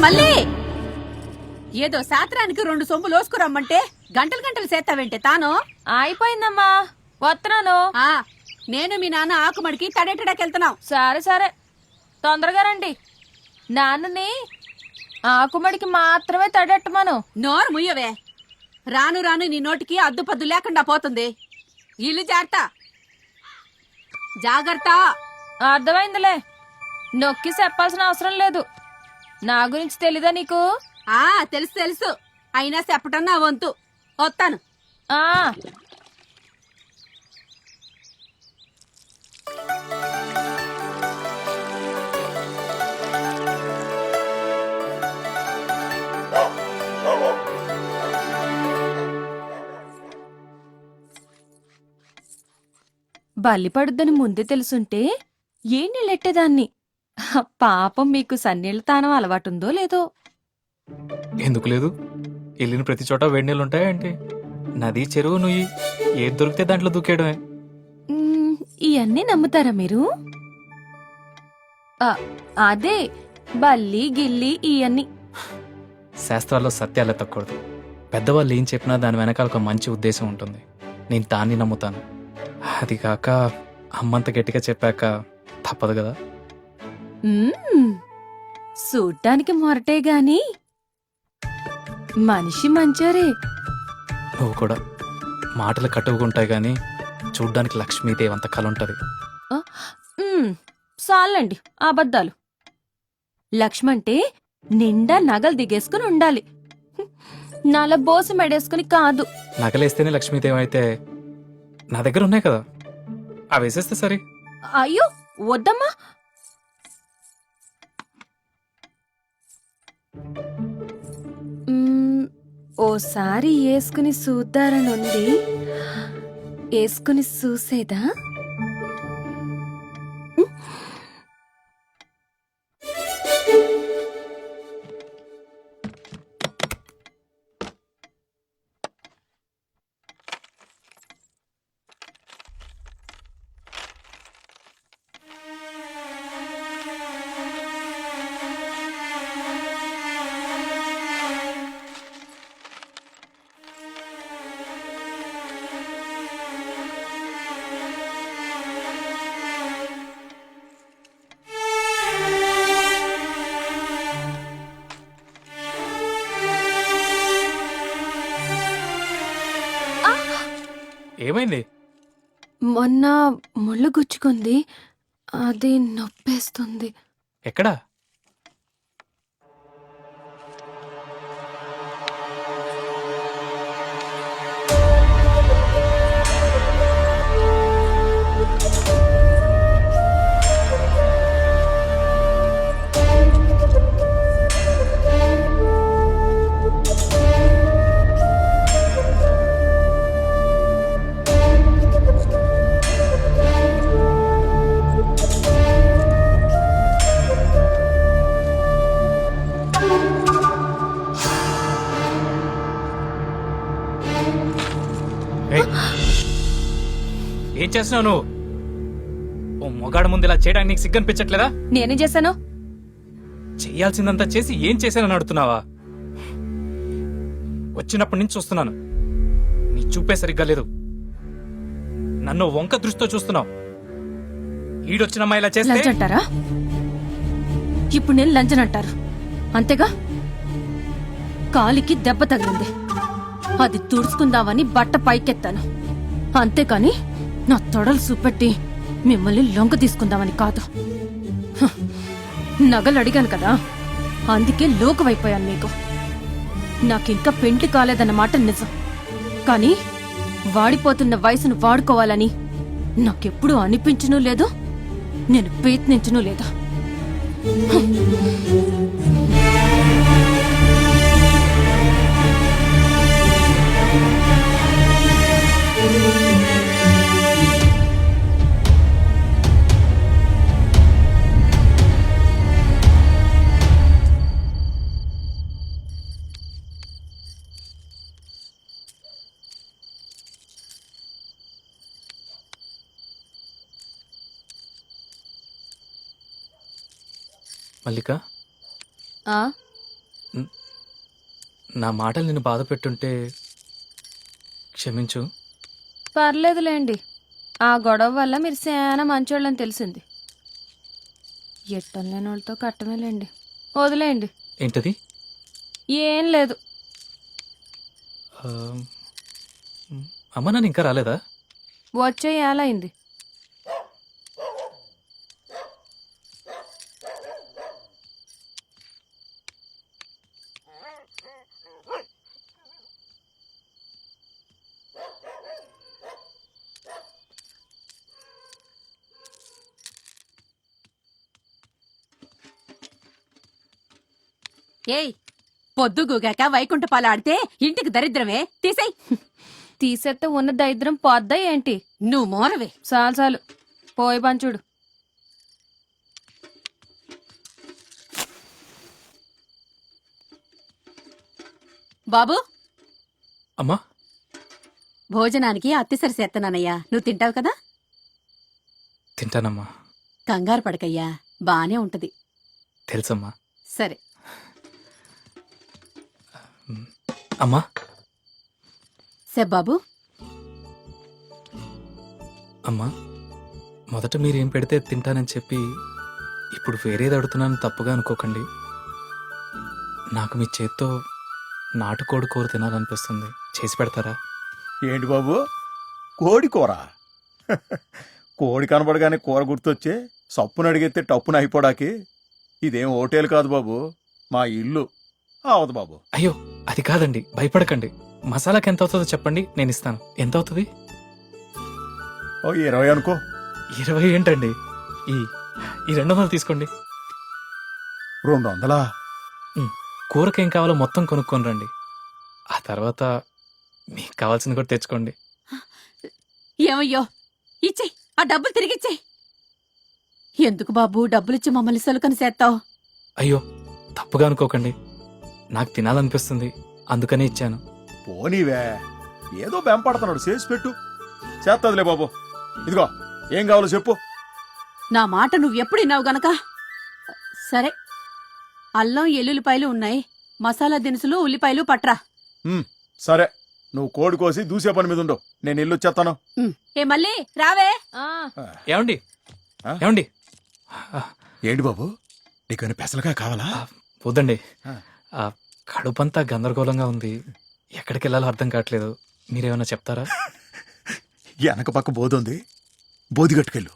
D: మళ్ళీ ఏదో సాత్రానికి 2 సొంపులు లోసుకురమ్మంటే గంటలు గంటలు చేస్తావేంటే తాను.
F: అయిపోయిందమ్మా, వస్తున్నాను.
D: నేను మీ నాన్న ఆకుమడికి తడెట్టడాకెళ్తున్నాం.
F: సరే సరే, తొందరగా రండి. నాన్నని ఆకుమడికి మాత్రమే తడెట్టమను.
D: నోరు ముయ్యవే, రాను రాను నీ నోటికి అద్దుపద్దు లేకుండా పోతుంది. ఇల్లు జాగ్రత్త.
F: అర్థమైందిలే, నొక్కి చెప్పాల్సిన అవసరం లేదు. నా గురించి తెలీదా నీకు?
D: తెలుసు తెలుసు, అయినా చెప్పటం నా వంతు. వస్తాను.
F: బల్లి పడుద్దని ముందే తెలుసుంటే ఏ నీళ్ళెట్టేదాన్ని. పాపం మీకు సన్నీళ్ళ తానం అలవాటుందో లేదో.
E: ఎందుకు లేదు? వెళ్ళిన ప్రతి చోట వేడి నీళ్ళు ఉంటాయంటే. నది, చెరువు, నుయ్యి ఏది దొరికితే దాంట్లో దూకేయడమే.
F: ఇవన్నీ నమ్ముతారా మీరు? అదే బల్లి గిల్లి ఇవన్నీ
E: శాస్త్రాల్లో సత్యాలు ఎత్తకూడదు. పెద్దవాళ్ళు ఏం చెప్పినా దాని వెనకాల ఒక మంచి ఉద్దేశం ఉంటుంది. నేను దాన్ని నమ్ముతాను. అది కాక అమ్మంత గట్టిగా చెప్పాక తప్పదు కదా.
F: చూడ్డానికి మొరటే గాని మనిషి మంచోరే.
E: నువ్వు కూడా మాటలు కట్టుకుంటాయి గాని చూడ్డానికి లక్ష్మీదేవి అంత కళ ఉంటది.
F: చాలండి అబద్ధాలు. లక్ష్మంటే నిండా నగలు దిగేసుకుని ఉండాలి, నలబోసి మెడేసుకుని కాదు.
E: నగలేస్తేనే లక్ష్మీదేవి అయితే నా దగ్గర ఉన్నాయి కదా, అవి వేసేస్తే సరే.
F: అయ్యో వద్దమ్మా. ఓసారి వేసుకుని చూద్దారనుంది, వేసుకుని చూసేదా?
E: ఏమైంది?
F: మొన్న ముళ్ళు గుచ్చుకుంది, అది నొప్పేస్తుంది.
E: ఎక్కడా? ఏయ్, ఏం చేస్తున్నావు నువ్వు? ఓ మొగాడు ముందు ఇలా చేయడానికి నీకు సిగ్గనిపించట్లేదా?
F: నేనేం చేశాను?
E: చెయ్యాల్సిందంతా చేసి ఏం చేశానని అడుగుతున్నావా? వచ్చినప్పటి నుంచి చూస్తున్నాను, నీ చూపే సరిగ్గా లేదు. నన్ను వంక దృష్టితో చూస్తున్నావు. ఈడొచ్చిన అమ్మాయి ఇలా చేస్తే
F: లంచ్ అంటారా? ఇప్పుడు నేను లంచన్ అంటారు అంతేగా? కాలికి దెబ్బ తగిలింది, అది తుడుచుకుందామని బట్ట పైకెత్తాను అంతేకాని నా తొడలు చూపెట్టి మిమ్మల్ని లొంగ తీసుకుందామని కాదు. హ, నగలు అడిగాను కదా, అందుకే లోకవైపోయాను మీకు. నాకింకా పెండ్లి కాలేదన్నమాట నిజం, కానీ వాడిపోతున్న వయసును వాడుకోవాలని నాకెప్పుడూ అనిపించనూ లేదు, నేను ప్రయత్నించనూ లేదు.
E: మల్లిక,
F: ఆ
E: నా మాటలు నిన్ను బాధ పెట్టుంటే క్షమించు.
F: పర్లేదులేండి, ఆ గొడవ వల్ల మీరు చాలా మంచోళ్ళని తెలిసింది. ఎట్టం లేని వాళ్ళతో కట్టమేలేండి, వదిలేయండి.
E: ఏంటది?
F: ఏం లేదు.
E: ఆ, అమ్మ నన్ను ఇంకా రాలేదా?
F: వచ్చే ఏలైంది.
D: ఏయ్, పొద్దుగూగాక వైకుంఠపాలు ఆడితే ఇంటికి దరిద్రమే. తీసేయ్.
F: తీసేస్తే ఉన్న దరిద్రం పోద్దా ఏంటి?
D: నువ్వు మోరవే.
F: చాలు చాలు, పోయి పంచుడు.
D: బాబు,
E: అమ్మా,
D: భోజనానికి అత్తిసరి చేత్తనానయ్యా, నువ్వు తింటావు కదా?
E: తింటానమ్మా.
D: కంగారు పడకయ్యా, బానే ఉంటది.
E: తెలుసమ్మా.
D: సరే.
E: అమ్మా,
D: బాబు,
E: అమ్మా, మొదట మీరేం పెడితే తింటానని చెప్పి ఇప్పుడు వేరేది అడుగుతున్నాను, తప్పుగా అనుకోకండి. నాకు మీ చేత్తో నాటుకోడి కూర తినాలనిపిస్తుంది, చేసి పెడతారా?
G: ఏంటి బాబు, కోడి కూర? కోడి కనబడగానే కూర గుర్తొచ్చే సప్పును అడిగితే టప్పున అయిపోడాకి. ఇదేం హోటల్ కాదు బాబు, మా ఇల్లు. అవదు బాబు.
E: అయ్యో, అది కాదండి, భయపడకండి. మసాలాకి ఎంత అవుతుందో చెప్పండి, నేను ఇస్తాను. ఎంత అవుతుంది?
G: ఓ 20 అనుకో.
E: 20 ఏంటండి, ఈ 200 తీసుకోండి.
G: 200?
E: కూరకేం కావాలో మొత్తం కొనుక్కొని రండి, ఆ తర్వాత మీకు కావాల్సింది కూడా తెచ్చుకోండి.
D: ఏమయ్యో, ఇచ్చేయ్, ఆ డబ్బులు తిరిగిచ్చేయ్. ఎందుకు బాబు డబ్బులిచ్చి మమ్మల్ని సలుకని చేస్తావు?
E: అయ్యో, తప్పుగా అనుకోకండి, నాకు తినాలనిపిస్తుంది, అందుకనే ఇచ్చాను.
G: పోనీవే, ఏదో బెంపడుతున్నాడు, చేసి పెట్టు. చేత్తదిలే బాబు. ఇదిగో, ఏం కావాలో చెప్పు.
D: నా మాట నువ్వు ఎప్పుడు విన్నావు గనక. సరే, అల్లం ఎల్లుల్లిపాయలు ఉన్నాయి, మసాలా దినుసులు ఉల్లిపాయలు పట్రా.
G: సరే, నువ్వు కోడి కోసి దూసే పని మీద ఉండు, నేను ఇల్లు వచ్చేస్తాను.
D: ఏ మళ్ళీ రావే.
E: ఏమండి, ఏమండి,
G: ఏంటి బాబు, నీకు పెసలుగా కావాలా?
E: వద్దండి, కడుపంతా గందరగోళంగా ఉంది, ఎక్కడికి వెళ్ళాలో అర్థం కావట్లేదు, మీరేమైనా చెప్తారా?
C: వెనక పక్క బోధుంది, బోధి గట్టుకెళ్ళు.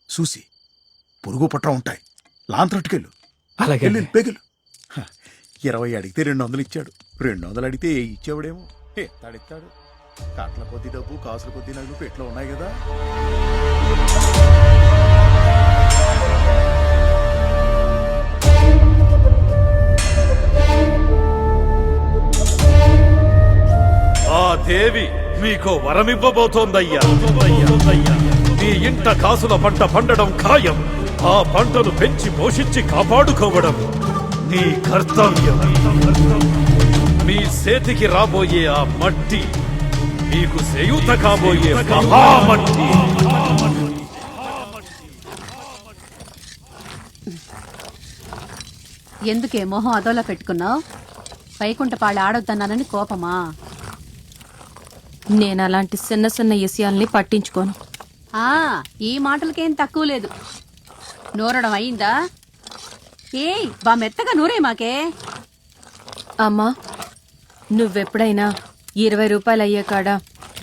C: చూసి పురుగు పుట్ర ఉంటాయి, లాంతరట్టుకెళ్ళు.
E: అలాగే
C: పెగులు 20 అడిగితే 200 ఇచ్చాడు. 200 అడిగితే ఇచ్చేవాడేమో. ఎత్తాడు కాట్ల కొద్ది డబ్బు, కాసుల కొద్ది నగలు పెట్లో ఉన్నాయి కదా.
I: ఆ దేవి మీకు వరమివ్వబోతోందయ్యా. మీ ఇంట కాసుల పంట పండడం ఖాయం. ఆ పంటను పెంచి పోషించి కాపాడుకోవడం నీ కర్తవ్యం. మీ చేతికి రాబోయే ఆ మట్టి మీకు చేయూత కాబోయే మహామట్టి.
D: ఎందుకే మొహం అదోలా పెట్టుకున్నావు? వైకుంఠ పాళ్ళు ఆడొద్దన్నానని కోపమా?
F: నేను అలాంటి చిన్న చిన్న విషయాల్ని పట్టించుకోను.
D: ఆ ఈ మాటలకేం తక్కువ లేదు. నూరడం అయిందా? ఏయ్ బా మెత్తగా నూరే మాకే.
F: అమ్మా, నువ్వెప్పుడైనా 20 రూపాయలు అయ్యే కాడ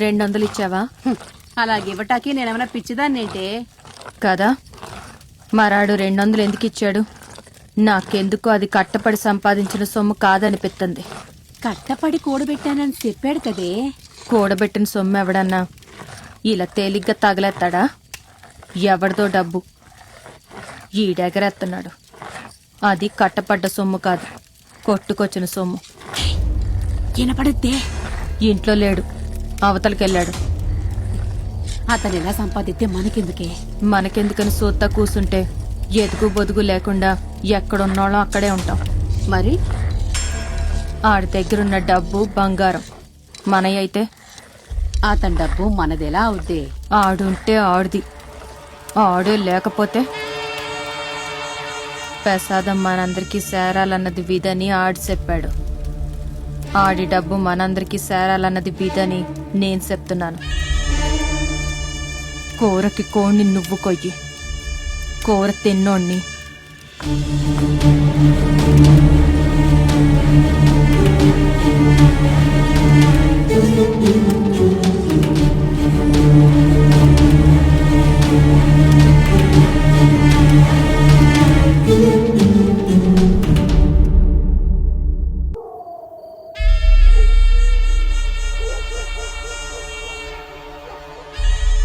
F: 200 ఇచ్చావా?
D: అలాగివ్వటానికి నేనేమైనా పిచ్చిదాన్నేంటే?
F: కదా, మరాడు 200 ఎందుకు ఇచ్చాడు? నాకెందుకు అది కట్టపడి సంపాదించిన సొమ్ము కాదనిపిస్తుంది.
D: కట్టపడి కూడబెట్టానని చెప్పాడు కదే.
F: కూడబెట్టిన సొమ్ము ఎవడన్నా ఇలా తేలిగ్గా తగలేస్తాడా? ఎవరిదో డబ్బు ఈడెగరేస్తున్నాడు. అది కట్టపడ్డ సొమ్ము కాదు, కొట్టుకొచ్చిన సొమ్ము.
D: వినపడుద్దే.
F: ఇంట్లో లేడు, అవతలకెళ్ళాడు.
D: అతను ఎలా సంపాదిస్తే మనకెందుకే?
F: మనకెందుకని సూత్తా కూసుంటే ఎదుగు బొదుగు లేకుండా ఎక్కడున్నాళ్ళో అక్కడే ఉంటాం.
D: మరి
F: ఆడి దగ్గరున్న డబ్బు బంగారం మనయ్య అయితే
D: అతని డబ్బు మనదెలా అవుద్దే?
F: ఆడుంటే ఆడిది, ఆడే లేకపోతే ప్రసాదం మనందరికీ సేరాలన్నది విధని ఆడి చెప్పాడు. ఆడి డబ్బు మనందరికీ సేరాలన్నది విధని నేను చెప్తున్నాను. కూరకి కోడిని నువ్వు కొయ్యి, కూర తిన్నోణ్ణి.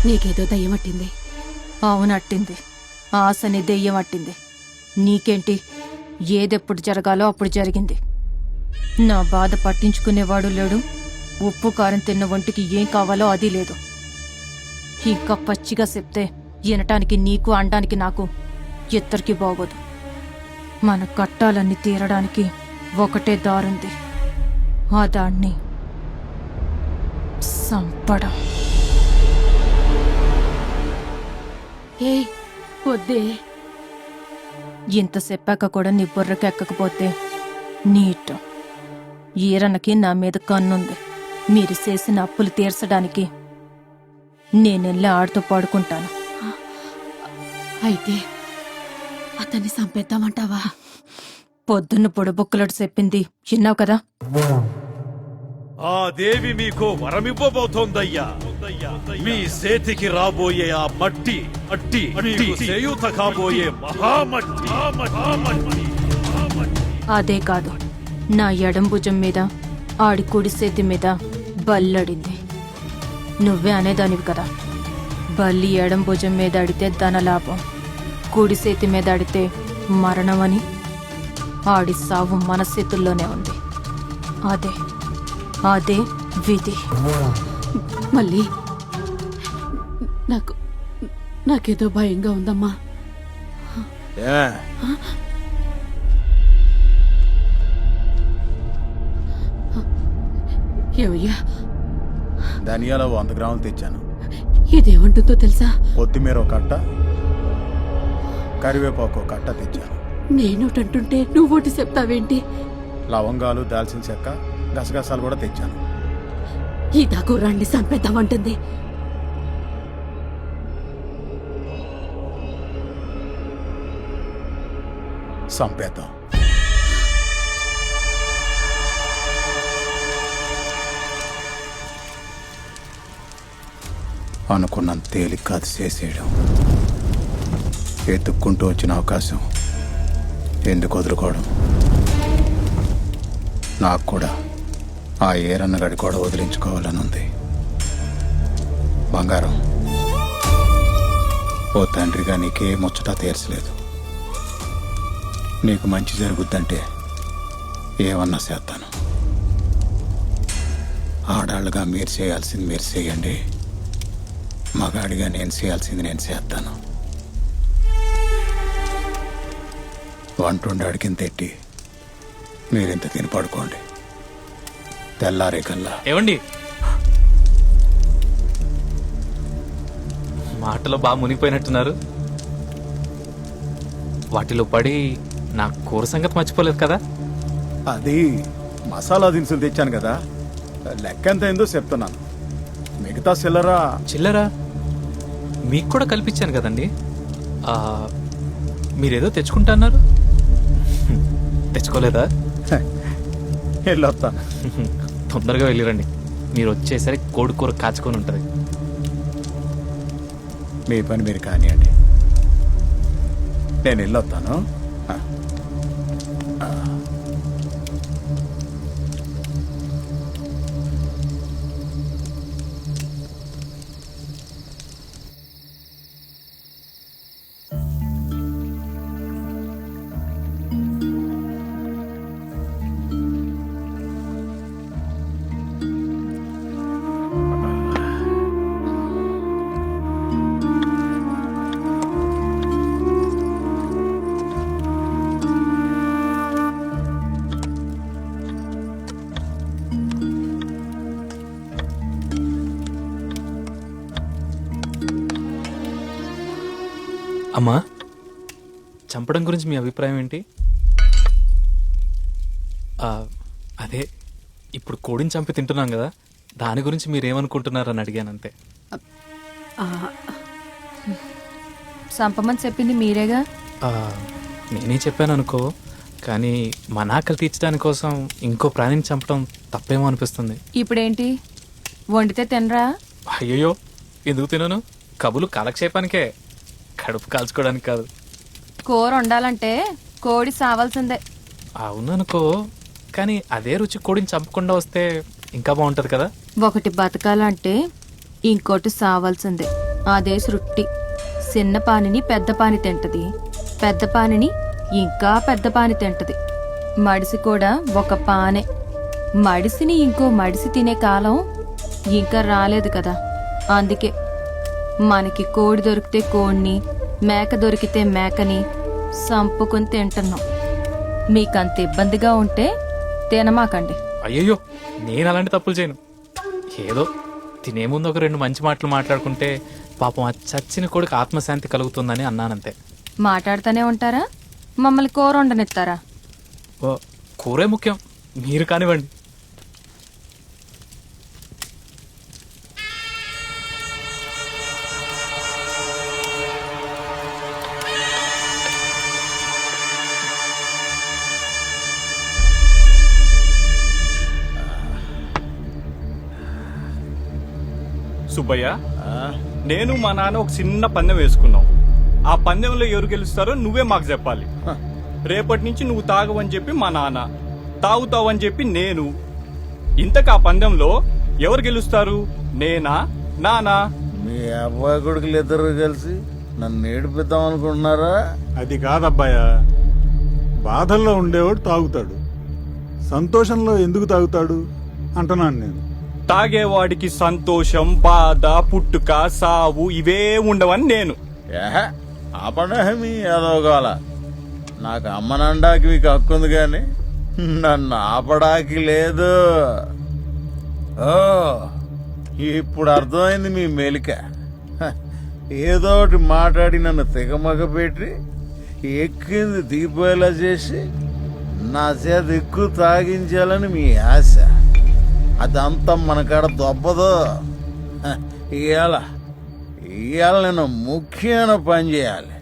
D: నీకేదో దయ్యం పట్టింది.
F: అవునట్టింది, ఆశని దెయ్యం అట్టింది. నీకేంటి? ఏదెప్పుడు జరగాలో అప్పుడు జరిగింది. నా బాధ పట్టించుకునేవాడు లేడు, ఉప్పు కారం తిన్న ఒంటికి ఏం కావాలో అది లేదు. ఇంకా పచ్చిగా చెప్తే వినటానికి నీకు అనడానికి నాకు ఇద్దరికి బాగోదు. మన కట్టాలన్నీ తీరడానికి ఒకటే దారుంది, ఆ దాన్ని సంపడం.
D: ఏయ్ వద్దే.
F: ఇంత చెప్పాక కూడా నీ బుర్రకెక్కకపోతే నీట్. ఈరన్నకి నా మీద కన్నుంది. మీరు చేసిన అప్పులు తీర్చడానికి నేనెళ్ళి ఆడుతూ పడుకుంటాను.
D: అయితే అతన్ని చంపేద్దామంటావా?
F: పొద్దున్న పొడుబొక్కులడు చెప్పింది విన్నావు కదా.
I: ఆ దేవి మీకు వరమివ్వబోతోందయ్యా. మీ చేతికి రాబోయే ఆ మట్టి అట్టి మీకు చేయూత కాబోయే మహామట్టి.
F: అదే కాదు, నా ఎడం భుజం మీద ఆడి కుడి చేతి మీద బల్లడింది. నువ్వే అనేదానివి కదా, బల్లి ఎడం భుజం మీద అడితే ధనలాభం, కుడి చేతి మీద అడితే మరణమని. ఆడి సావు మన చేతుల్లోనే ఉంది. అదే అదే విధి.
D: మళ్ళీ నాకేదో భయంగా ఉందమ్మా. ఏమయ్యా?
C: ధనియాల 100 గ్రాములు తెచ్చాను.
D: ఇదేమంటుందో తెలుసా?
C: కొత్తిమీర ఒక కట్ట, కరివేపాకు ఒక కట్ట తెచ్చాను.
D: నేనోటంటుంటే నువ్వోటి చెప్తావేంటి?
C: లవంగాలు, దాల్చిన చెక్క, గసగసాలు కూడా తెచ్చాను.
D: ఈ దాకుర్రాన్ని చంపేద్దామంటుంది.
C: సంపేద్దాం.
K: అనుకున్నంత తేలిక కాదు చేసేయడం. ఎత్తుక్కుంటూ వచ్చిన అవకాశం ఎందుకు వదులుకోవడం? నాకు కూడా ఆ ఏరన్నగడి కూడా వదిలించుకోవాలని ఉంది. బంగారం, ఓ తండ్రిగా నీకే ముచ్చట తీర్చలేదు. నీకు మంచి జరుగుద్దంటే ఏమన్నా చేస్తాను. ఆడాళ్ళుగా మీరు చేయాల్సింది మీరు చేయండి, మగాడిగా నేను చేయాల్సింది నేను చేస్తాను. వంటుండి అడిగిన తెట్టి మీరింత తిని పడుకోండి. తెల్లారే కల్లా
E: ఏమండి, మాటలో బాగా మునిగిపోయినట్టున్నారు. వాటిలో పడి నా కూర సంగతి మర్చిపోలేదు కదా.
K: అది మసాలా దినుసులు తెచ్చాను కదా, లెక్కెంత అయిందో చెప్తున్నాను. మిగతా చిల్లరా
E: చిల్లరా మీకు కూడా కల్పించాను కదండి. మీరేదో తెచ్చుకుంటా అన్నారు, తెచ్చుకోలేదా?
K: వెళ్ళొస్తాను.
E: తొందరగా వెళ్ళిరండి, మీరు వచ్చేసరికి కోడి కూర కాచుకొని ఉంటుంది.
K: మీ పని మీరు కానివ్వండి, నేను వెళ్ళొస్తాను.
E: అమ్మా, చంపడం గురించి మీ అభిప్రాయం ఏంటి? అదే ఇప్పుడు కోడిని చంపి తింటున్నాం కదా, దాని గురించి మీరేమనుకుంటున్నారని అడిగాను అంతే.
F: సంపమని చెప్పింది మీరేగా.
E: నేనే చెప్పాను అనుకో, కానీ మన ఆకలి తీర్చడానికి కోసం ఇంకో ప్రాణిని చంపడం తప్పేమో అనిపిస్తుంది.
F: ఇప్పుడేంటి, వండితే తినరా?
E: అయ్యయ్యో, ఎందుకు తినను? కబులు కాలక్షేపానికే, కడుపు కాల్చుకోవడానికి కాదు.
F: కూర వండాలంటే కోడి సావాల్సిందే.
E: అవుననుకో, కానీ అదే రుచి కోడిని చంపకుండా వస్తే ఇంకా బాగుంటది కదా.
F: ఒకటి బతకాలంటే ఇంకోటి సావాల్సిందే, అదే సృష్టి. చిన్న పానిని పెద్ద పాని తింటది, పెద్ద పానిని ఇంకా పెద్ద పాని తింటది. మడిసి కూడా ఒక పానే. మడిసిని ఇంకో మడిసి తినే కాలం ఇంకా రాలేదు కదా. అందుకే మనకి కోడి దొరికితే కోడిని, మేక దొరికితే మేకని సంపుకొని తింటున్నాం. మీకంత ఇబ్బందిగా ఉంటే తినమాకండి.
E: అయ్యయ్యో, నేను అలాంటి తప్పులు చేయను. ఏదో తినే ముందు ఒక 2 మంచి మాటలు మాట్లాడుకుంటే పాపం ఆ చచ్చిన కొడుకు ఆత్మశాంతి కలుగుతుందని అన్నానంతే.
F: మాట్లాడుతూనే ఉంటారా, మమ్మల్ని కూర వండనిస్తారా?
E: ఓ, కూరే ముఖ్యం, మీరు కానివ్వండి.
L: సుబ్బయ్య, నేను మా నాన్న ఒక చిన్న పందెం వేసుకున్నాం. ఆ పందెంలో ఎవరు గెలుస్తారో నువ్వే మాకు చెప్పాలి. రేపటి నుంచి నువ్వు తాగవని చెప్పి మా నాన్న, తాగుతావని చెప్పి నేను. ఇంతకు ఆ పందెంలో ఎవరు గెలుస్తారు, నేనా నానా?
G: మీ అబ్బాయి కొడుకులు ఇద్దరు కలిసి నన్ను ఏడిపిద్దాం అనుకుంటున్నారా?
M: అది కాదబ్బాయా, బాధల్లో ఉండేవాడు తాగుతాడు, సంతోషంలో ఎందుకు తాగుతాడు అంటున్నాను నేను.
L: తాగేవాడికి సంతోషం, బాధ, పుట్టుక, సావు ఇవే ఉండవని నేను.
G: ఆపడేమి ఏదోగాల. నాకు అమ్మనండాకి మీకు హక్కుంది కానీ నన్ను ఆపడానికి లేదు. ఓ, ఇప్పుడు అర్థమైంది మీ మెలిక. ఏదో ఒకటి మాట్లాడి నన్ను తెగమగ పెట్టి ఎక్కింది దిగిపోయేలా చేసి నా చేత ఎక్కువ తాగించాలని మీ ఆశ. అదంతా మన కాడ దొబ్బదు. ఇవాళ నేను ముఖ్యమైన పని చేయాలి.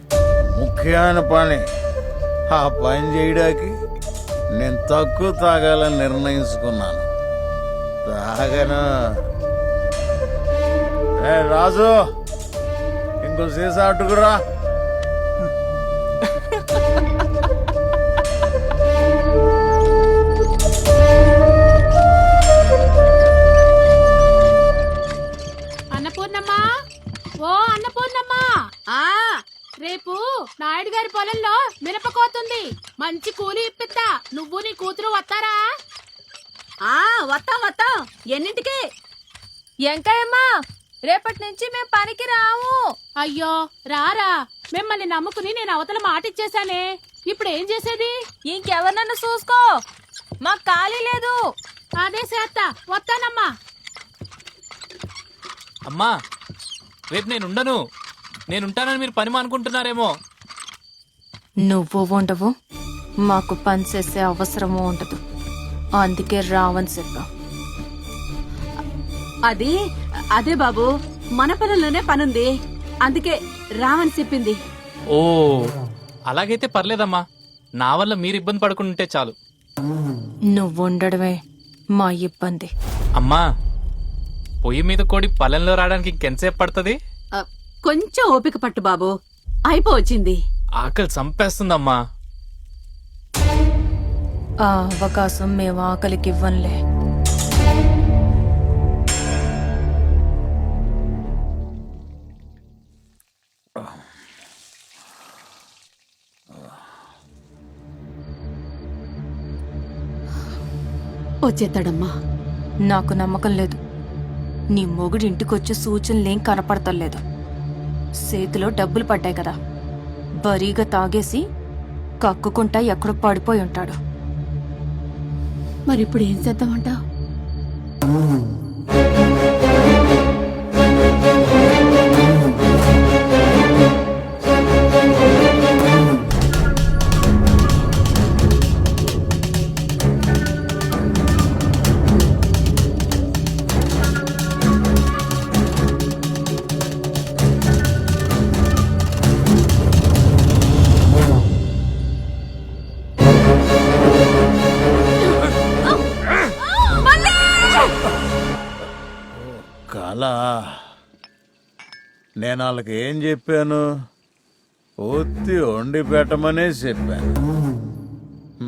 G: ముఖ్యమైన పని. ఆ పని చేయడానికి నేను తక్కువ తాగాలని నిర్ణయించుకున్నాను. తాగను. రాజు ఇంకో సీసా అట్టుకురా.
H: అన్నపూర్ణమ్మా, ఓ అన్నపూర్ణమ్మా, రేపు నాయుడు గారి పొలంలో మిరపకోతుంది. మంచి కూలి ఇప్పిస్తా. నువ్వు నీ కూతురు వస్తారా?
F: వస్తాం. ఎన్నింటికి? ఎంకాయమ్మా, రేపటి నుంచి మేము పనికి రాము.
H: అయ్యో రారా, మిమ్మల్ని నమ్ముకుని నేను అవతల మాట ఇచ్చేసానే. ఇప్పుడు ఏం చేసేది?
F: ఇంకెవరినన్నా చూసుకో, మాకు ఖాళీ లేదు.
H: అదే చేస్తా. వస్తానమ్మా.
E: అమ్మా, రేపు నేనుంటానని మీరు పని అనుకుంటున్నారేమో.
F: నువ్వు ఉండవు, మాకు పని చేసే అవసరము ఉండదు. అందుకే రావని చెప్పా.
D: అదే బాబు, మన పనుల్లోనే పనుంది, అందుకే రావని చెప్పింది.
E: ఓ, అలాగైతే పర్లేదమ్మా. నా వల్ల మీరు ఇబ్బంది పడుకుంటే చాలు.
F: నువ్వు ఉండడమే మా ఇబ్బంది.
E: అమ్మా, పొయ్యి మీద కోడి పల్లెంలో రావడానికి ఇంకెంతసేపు పడుతుంది?
D: కొంచెం ఓపిక పట్టు బాబు, అయిపోవచ్చింది.
E: ఆకలి చంపేస్తుందమ్మా.
F: ఆ అవకాశం మేము ఆకలికి ఇవ్వంలే.
D: వచ్చేస్తాడమ్మా.
F: నాకు నమ్మకం లేదు. నీ మొగుడు ఇంటికొచ్చే సూచనలేం కనపడతలేదు. చేతిలో డబ్బులు పడ్డాయి కదా, బరీగా తాగేసి కక్కుకుంటా ఎక్కడో పడిపోయి ఉంటాడు.
D: మరి ఇప్పుడు ఏం చేద్దామంటావు?
G: కళ, నేను వాళ్ళకి ఏం చెప్పాను? ఒత్తి వండి పెట్టమనే చెప్పాను.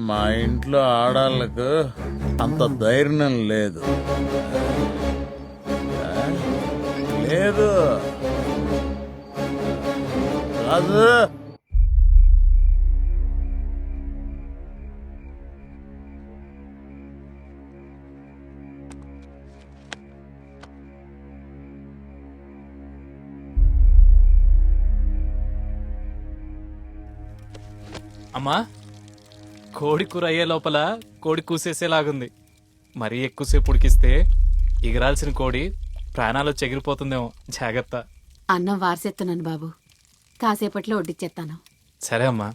G: మా ఇంట్లో ఆడాళ్ళకు అంత ధైర్యం లేదు. లేదు కాదు.
E: అమ్మా, కోడి కూర అయ్యే లోపల కోడి కూసేసేలాగుంది. మరీ ఎక్కువసేపు ఉడికిస్తే ఎగరాల్సిన కోడి ప్రాణాలు చెగిరిపోతుందేమో. జాగ్రత్త.
D: అన్నం వారసెత్తున్నాను బాబు, కాసేపట్లో వడ్డిచ్చేస్తాను.
E: సరే అమ్మా.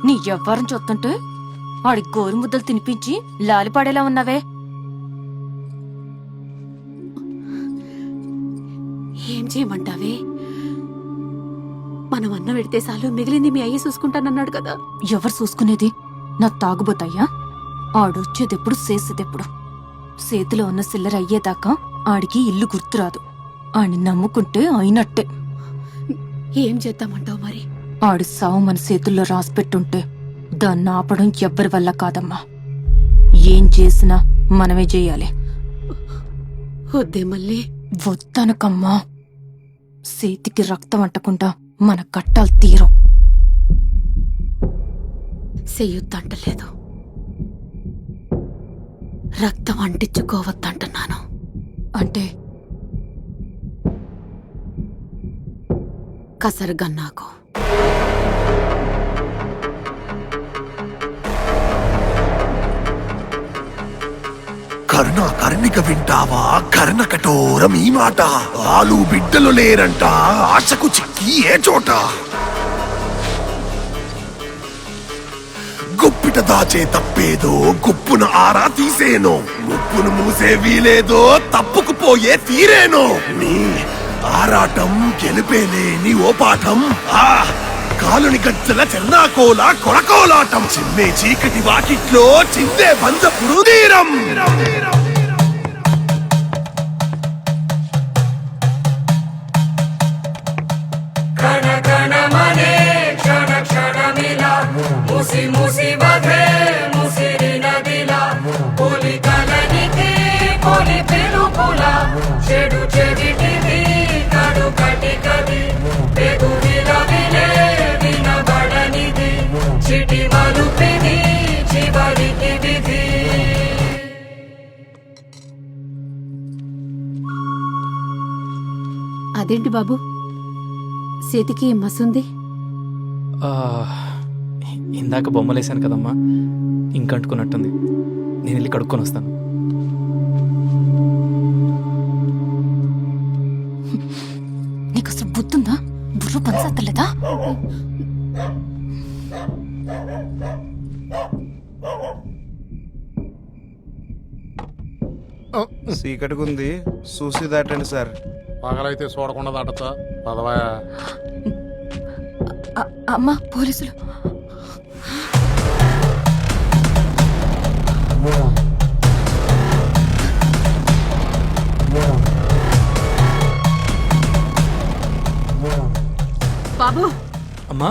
F: నీ ఎవ్వరం చూస్తుంటే వాడి గోరు ముద్దలు తినిపించి లాలిపాడేలా ఉన్నావే.
D: ఏం చేయమంటావే? మనం అన్నం పెడితే చాలు, మిగిలింది మీ అయ్యే చూసుకుంటానన్నాడు కదా.
F: ఎవరు చూసుకునేది? నా తాగుబోతాయ్యా? ఆడొచ్చేదెప్పుడు చేసేదెప్పుడు? చేతిలో ఉన్న సిల్లర అయ్యేదాకా ఆడికి ఇల్లు గుర్తురాదు. ఆడిని నమ్ముకుంటే అయినట్టే.
D: ఏం చేద్దామంటావు మరి?
F: ఆడి సావు మన చేతుల్లో రాసిపెట్టుంటే దాన్ని ఆపడం ఎవ్వరి వల్ల కాదమ్మా. ఏం చేసినా మనమే చెయ్యాలి.
D: వద్దే మళ్ళీ.
F: వద్దనకమ్మా. చేతికి రక్తం అంటకుండా మన కట్టాలు తీరం.
D: చెయ్యొద్దంటలేదు, రక్తం అంటించుకోవద్దంటున్నాను.
F: అంటే
D: కసరగన్నాకు.
J: కరుణ కర్ణిక వింటావా? కర్ణ కఠోరం ఈ మాట. ఆలు బిడ్డలు లేరంట, ఆశకు చిక్కి ఏ చోట. గుప్పిట దాచే తప్పేదో గుప్పున ఆరా తీసేనో. ముప్పును మూసే వీలేదో తప్పుకు పోయే తీరేనో. నీ ఆరాటం గెలిపేలే నీ ఓ పాఠం.
N: కాలుని గజ్జల చెన్నాకోల కొడకోలాటం చిన్నే చీకటి వాకిట్లో చిందే బంధపుడు తీరం
D: అదేంటి బాబు చేతికి మసుంది?
E: ఆ, ఇందాక బొమ్మలేసాను కదమ్మా, ఇంకంటుకున్నట్టుంది. నేను వెళ్ళి కడుక్కొని వస్తాను.
F: నీకు అసలు బుద్ధుందా? బుర్ర పనిచేస్తలేదా?
O: చీకటిగుంది, చూసి దాటండి సార్.
N: పగలైతే చూడకుండా దాటచ్చా పదవాయా.
F: అమ్మా, పోలీసులు!
D: బాబు,
E: అమ్మా,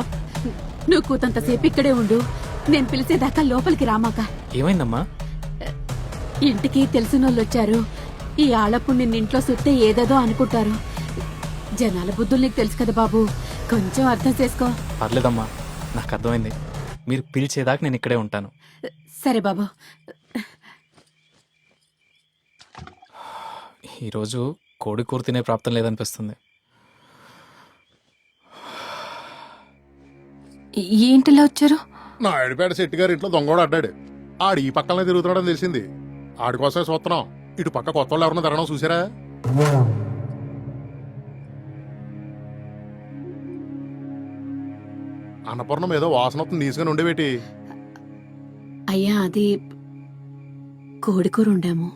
D: నువ్వు కూతంతసేపు ఇక్కడే ఉండు. నేను పిలిచేదాకా లోపలికి రామాక.
E: ఏమైందమ్మా?
D: ఇంటికి తెలిసినోళ్ళు వచ్చారు. ఈ ఆళప్పుడు నిన్నింట్లో సుత్తే ఏదేదో అనుకుంటారు. జనాల బుద్ధులు నీకు తెలుసు కదా బాబు, కొంచెం అర్థం చేసుకో.
E: పర్లేదమ్మా, నాకు అర్థమైంది. మీరు పిలిచేదాకా నేను ఇక్కడే ఉంటాను.
D: సరే బాబు.
E: ఈరోజు కోడి కూర తినే ప్రాప్తం లేదనిపిస్తుంది.
F: ఏంటిలా వచ్చారు?
N: నా ఎడిపేట శెట్టి గారి ఇంట్లో దొంగోడు అడ్డాడు. ఆడు ఈ పక్కనే తిరుగుతున్నాడని తెలిసింది. ఆడి కోసమే చూస్తున్నాం. ఇటు పక్క కొత్త వాళ్ళు ఎవరన్నా తిరగడం చూసారా? అన్నపూర్ణం ఏదో వాసన తీసుకుని ఉండేవేటి?
D: అయ్యా, అది కోడికూర ఉండాము.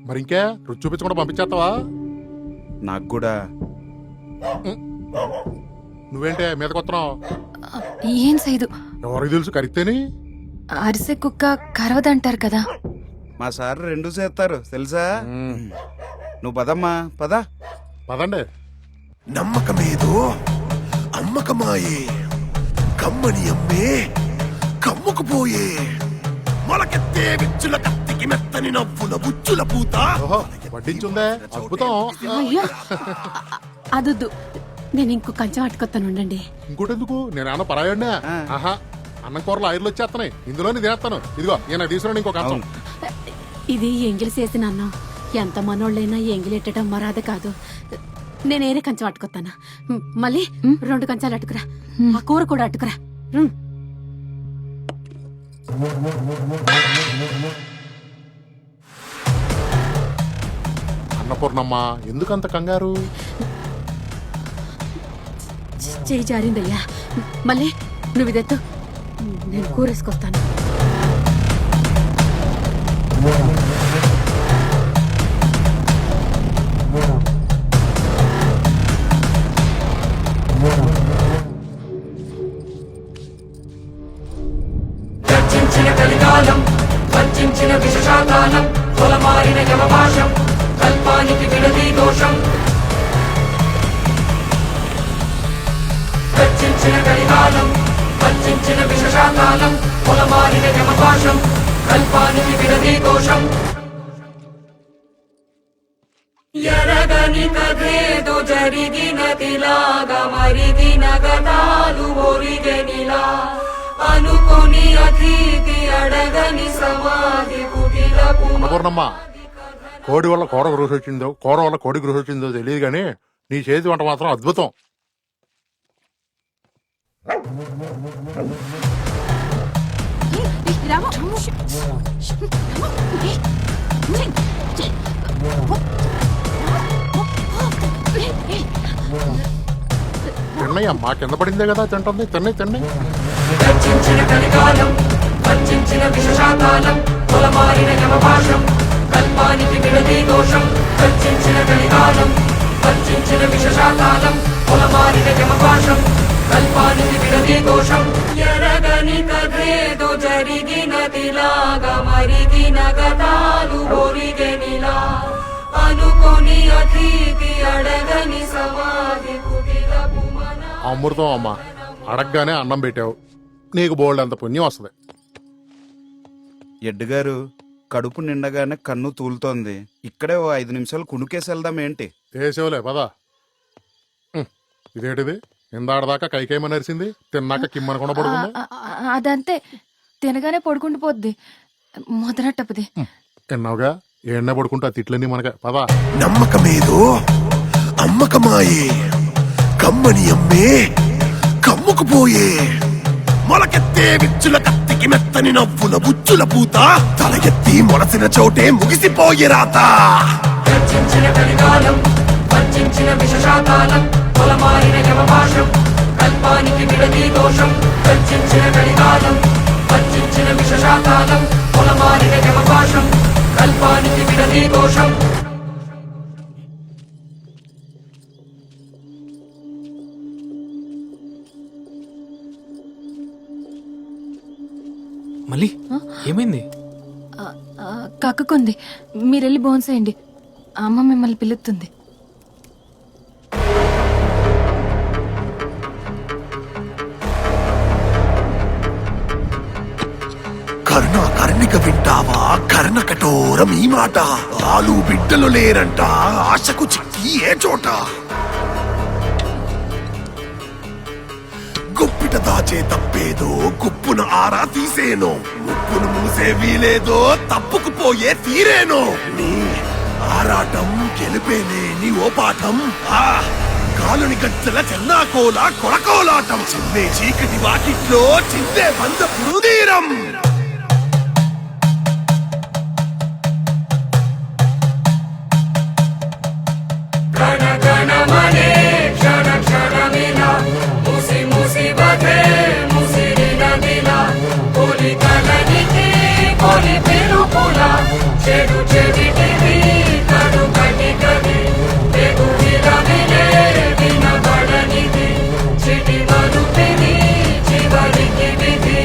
N: మరి ఇంకే రుచి చూపించకుండా పంపించేస్తావా?
O: నాకు కూడా.
N: నువ్వేంటే మీద కొత్తనావు?
F: ఏం సైదు,
N: ఎవరికి తెలుసు కరిగితేని?
F: అరిసె కుక్క కరవదంటారు కదా.
O: మా సార్ రెండు చేస్తారు తెలుసా. నువ్వు పదమ్మా, పద.
N: పదండి.
P: నమ్మకమేదో అమ్మకమాయే, కమ్మని అమ్మే కమ్ముకుపోయే, మొలకెత్తే విచ్చుల కత్తికి మెత్తని నవ్వుల బుచ్చుల పూత.
N: వడ్డించుందే, అద్భుతం.
D: అయ్యా, అదొద్దు. నేను ఇంకో కంచెం అట్టుకొస్తాను, ఉండండి.
N: ఇంకోటెందుకు? నేనేమన్నా పరాయడినా? ఆహా, అన్నం కూరలు ఆయిర్లు వచ్చేస్తున్నాయి. ఇందులోనే తినేస్తాను. ఇదిగో ఈయన తీసుకురండి ఇంకో కంచం.
D: ఇది ఎంగిలి చేసిన అన్నం. ఎంత మనోళ్ళైనా ఎంగిలెట్టడం మరాద కాదు. నేనేరే కంచెం అట్టుకొస్తాను. మళ్ళీ 2 కంచాలు అట్టుకురా. ఆ కూర కూడా అట్టుకురా.
N: అన్నపూర్ణమ్మ, ఎందుకంత కంగారు?
D: చేయి జారిందయ్యా. మళ్ళీ నువ్వు ఇదెత్తు, నేను కూరేసుకొస్తాను.
Q: గర్జించిన కలికాలం, వంచిన విషశాకాలం, పొలమారిన యమభాషం, కల్పానికి విడదీ దోషం. గర్జించిన కలికాలం, వంచిన విషశాకాలం, పొలమారిన యమభాషం, కల్పానికి విడదీ దోషం. ఎరగని కథేదో జరిగినదిలాగా మరిగిన గతాలు ఒరిగనిలా, అనుకుని అతిథి అడగని సమాధి కుటిలపు.
N: అన్నపూర్ణమ్మ, కోడి వల్ల కూర గృహ వచ్చిందో, కూర వల్ల కోడి గృహ వచ్చిందో తెలియదు కానీ నీ చేతి వంట మాత్రం అద్భుతం. తిన్నయ్య అమ్మా, కింద పడిందే కదా తింటుంది. తిన్నయ్య.
Q: గర్జించిన కలికాలం, వంచిన విషశాకాలం, పొలమారిన యమభాషం, కల్పానికి విడదీ దోషం. గర్జించిన కలికాలం, వంచిన విషశాకాలం, పొలమారిన యమభాషం, కల్పానికి విడది దోషం ఎరగని కథేదో జరిగినదిలాగా మరిగిన గతాలు ఒరిగెనిలా అనుకొని అతిథి అడగని సమాధి కుటిలపు మన
N: అమృతం అమ్మ, అడగగానే అన్నం పెట్టావు, నీకు బోల్డ్ అంత పుణ్యం వస్తుంది.
O: ఎడ్డుగారు కడుపు నిండగానే కన్ను తూలుతోంది. ఇక్కడే ఓ 5 నిమిషాలు కునుకేసి వెళ్దాం ఏంటి?
N: వేసేవులే పదా. ఇదేంటిది ఇందాడదాకా కైకేమ నరిసింది, తిన్నాక కిమ్మనకుండా పడుకుంది.
F: అదంతే, తినగానే పడుకుంటూ పోద్ది, మొదలట్టపది.
N: తిన్నావుగా, ఏడనే పడుకుంటా తిట్లన్నీ మనకే పదా.
P: నమ్మకమేదో అమ్మకమాయే కమ్మని అమ్మే కమ్ముకుపోయే మొలకెత్తే విచ్చుల కత్తికి మెత్తని నవ్వుల బుచ్చుల పూత తల ఎత్తి మొలసిన చోటే ముగిసిపోయే రాత
Q: గర్జించిన కలికాలం వంచిన విషశాకాలం పొలమారిన యమపాశం కల్పానికి విడది దోషం గర్జించిన కలికాలం వంచిన విషశాకాలం పొలమారిన యమపాశం కల్పానికి విడది దోషం.
E: మళ్ళీ ఏమైంది?
F: కక్కుకుంది, మీరెళ్ళి భోంచేయండి, అమ్మ మిమ్మల్ని పిలుస్తుంది.
P: కరుణ కర్ణిక వింటావా కర్ణ కఠోరం ఈ మాట ఆలు బిడ్డలు లేరంట ఆశకు చిక్కి ఏ చోట గుప్పిట దాచే తప్పేదో గుప్పున ఆరా తీసేనో ముప్పును మూసే వీలేదో తప్పుకుపోయే తీరేనో నీ ఆరాటం గెలిపేనే నీ ఓ పాఠం కాలుని గజ్జల చెన్నాకోలా కొరకోలాటం చిన్నే చీకటి వాకిట్లో చిందే బంద పురుదీరం
Q: గణ గణమనే క్షణ క్షణమిలా ముసి ముసి బధే ముసిరి నదిలా కొలి కలనికి కొలి పిలుపుల చెడు చెవిటివి కడు కటి కది తెగు విరమిలే వినబడనిది చిటి మరుపిది చివరికి విధి.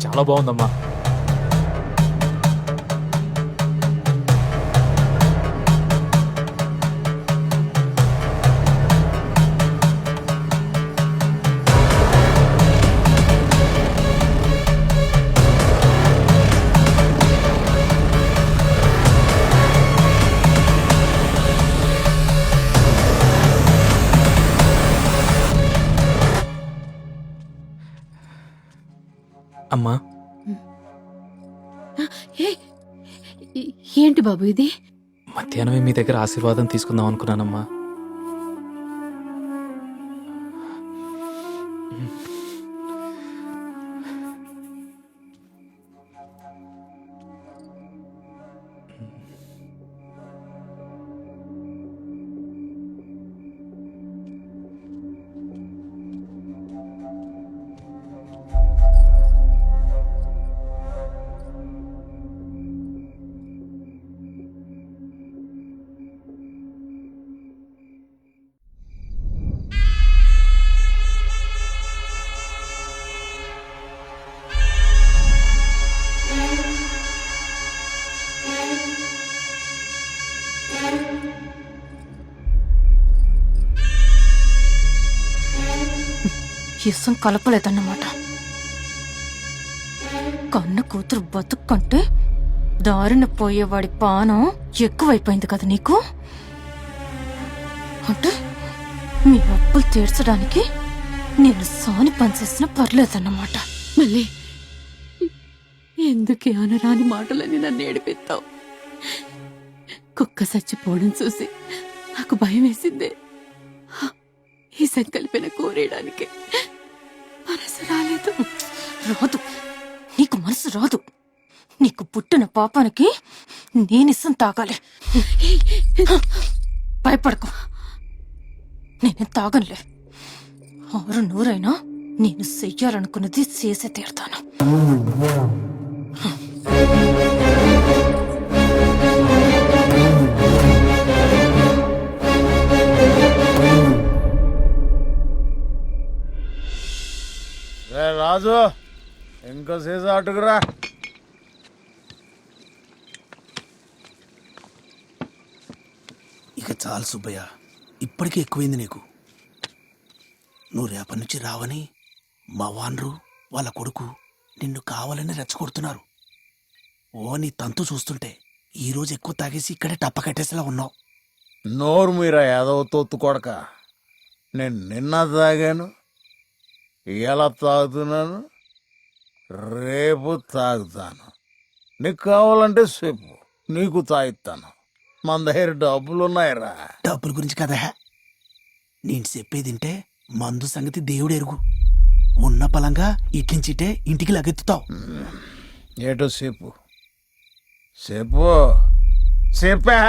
E: చాలా బాగుందమ్మా. అమ్మా,
D: ఏంటి బాబు ఇది?
E: మధ్యాహ్నమే మీ దగ్గర ఆశీర్వాదం తీసుకుందాం అనుకున్నానమ్మా.
F: ఇసం కలపలేదన్నమాట. కన్న కూతురు బతుక్కంటే దారిన పోయేవాడి పానం ఎక్కువైపోయింది కదా నీకు. అంటే మీ అప్పులు తీర్చడానికి నేను సాని పనిచేసినా పర్లేదన్నమాట.
D: మళ్ళీ ఎందుకే అనరాని మాటలని నన్ను ఏడిపిస్తావు? కుక్క చచ్చిపోవడం చూసి నాకు భయం వేసిందే. ఈ సంకల్పన కోరేయడానికి మనసు రాలేదు.
F: రాదు, నీకు మనసు రాదు. నీకు పుట్టిన పాపానికి నేనిసం తాగాలి. భయపడకు, నేనే తాగనులే. 600 నేను చెయ్యాలనుకున్నది చేసే తీరుతాను.
C: సరసు ఇంకో సీసా అటుకురా.
P: ఇక చాలు సుబ్బయ్య, ఇప్పటికే ఎక్కువైంది నీకు. నువ్వు రేపటి నుంచి రావని మా వాన్రు వాళ్ళ కొడుకు నిన్ను కావాలని రెచ్చగొడుతున్నారు. ఓ నీ తంతు చూస్తుంటే ఈరోజు ఎక్కువ తాగేసి ఇక్కడే టప్ప కట్టేసేలా ఉన్నావు.
C: నోరు మీరా యాదవ తొత్తు కొడక. నేను నిన్న తాగాను, ఇలా తాగుతున్నాను, రేపు తాగుతాను. నీకు కావాలంటే చెప్పు, నీకు తాగిస్తాను. మన దగ్గర డబ్బులున్నాయిరా.
P: డబ్బుల గురించి కదా నేను చెప్పేదింటే మందు సంగతి దేవుడు ఎరుగు. ఉన్న పలంగా ఇట్లించిటే ఇంటికి లగెత్తుతావు.
C: ఏటో చెప్పు, చెప్పు, చెప్పా.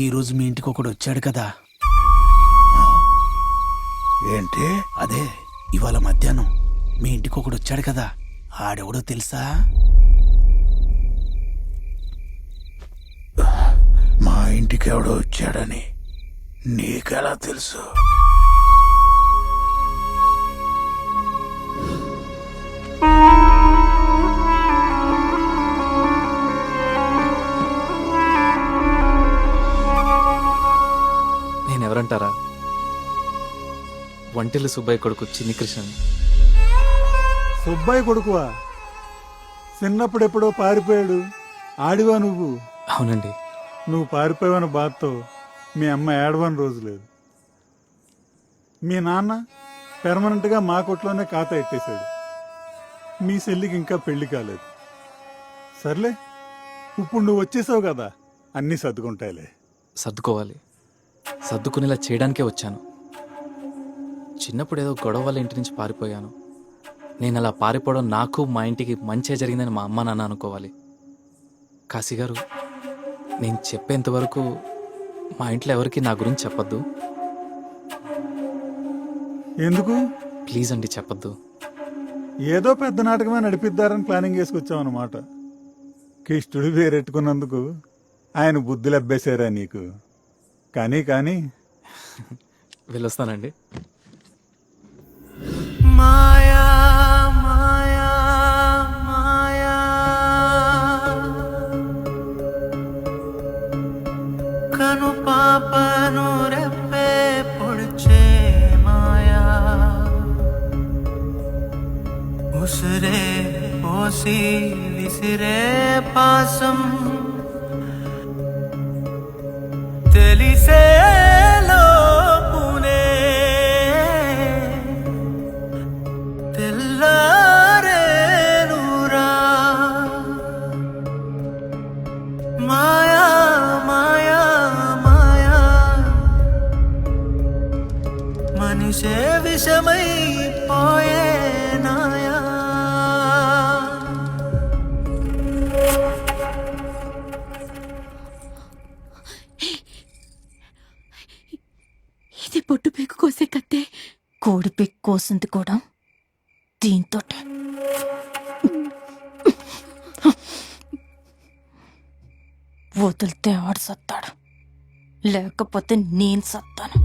P: ఈరోజు మీ ఇంటికి ఒకడు వచ్చాడు కదా.
C: ఏంటి?
P: అదే ఇవాళ మధ్యాహ్నం మీ ఇంటికి ఒకడు వచ్చాడు కదా. ఆడెవడో తెలుసా?
C: మా ఇంటికి ఎవడో వచ్చాడని నీకెలా తెలుసు?
E: నేనెవరంటారా? వంటిల్లు సుబ్బయ్య కొడుకు చిన్ని కృష్ణన్.
M: సుబ్బయ్య కొడుకువా? చిన్నప్పుడు ఎప్పుడో పారిపోయాడు ఆడివా నువ్వు?
E: అవునండి.
M: నువ్వు పారిపోయావని బాధతో మీ అమ్మ ఏడవని రోజు లేదు. మీ నాన్న పెర్మనెంట్గా మా కొట్లోనే ఖాతా ఎట్టేశాడు. మీ చెల్లికి ఇంకా పెళ్లి కాలేదు. సర్లే, ఇప్పుడు నువ్వు వచ్చేసావు కదా, అన్నీ సర్దుకుంటాయిలే.
E: సర్దుకోవాలి, సర్దుకునేలా చేయడానికే వచ్చాను. చిన్నప్పుడు ఏదో గొడవ వల్ల ఇంటి నుంచి పారిపోయాను. నేను అలా పారిపోవడం నాకు మా ఇంటికి మంచిగా జరిగిందని మా అమ్మ నాన్న అనుకోవాలి. కాశీగారు, నేను చెప్పేంతవరకు మా ఇంట్లో ఎవరికి నా గురించి చెప్పొద్దు.
M: ఎందుకు?
E: ప్లీజ్ అండి, చెప్పొద్దు.
M: ఏదో పెద్ద నాటకమే నడిపిద్దారని ప్లానింగ్ చేసుకొచ్చావన్నమాట. కిష్టుడు వేరెట్టుకున్నందుకు ఆయన బుద్ధులు అబ్బేశారా నీకు? కానీ
E: వెళ్ళొస్తానండి.
Q: మాయా మాయా మాయా కను పాపను రెప్పే పొడిచే మాయా ఉసిరే పోసి విసిరే పాసం తెలిసే లోపునే తెల్లారేనురా. మాయా మాయా మాయా మనిషే విషమై పోయే నాయా.
D: ఇది పొట్టు పెక్కు కోసే కత్తే. కోడి పెక్కు కోసింది కూడా దీంతో. వదిలితే ఆడు సత్తాడు, లేకపోతే నేను సత్తాను.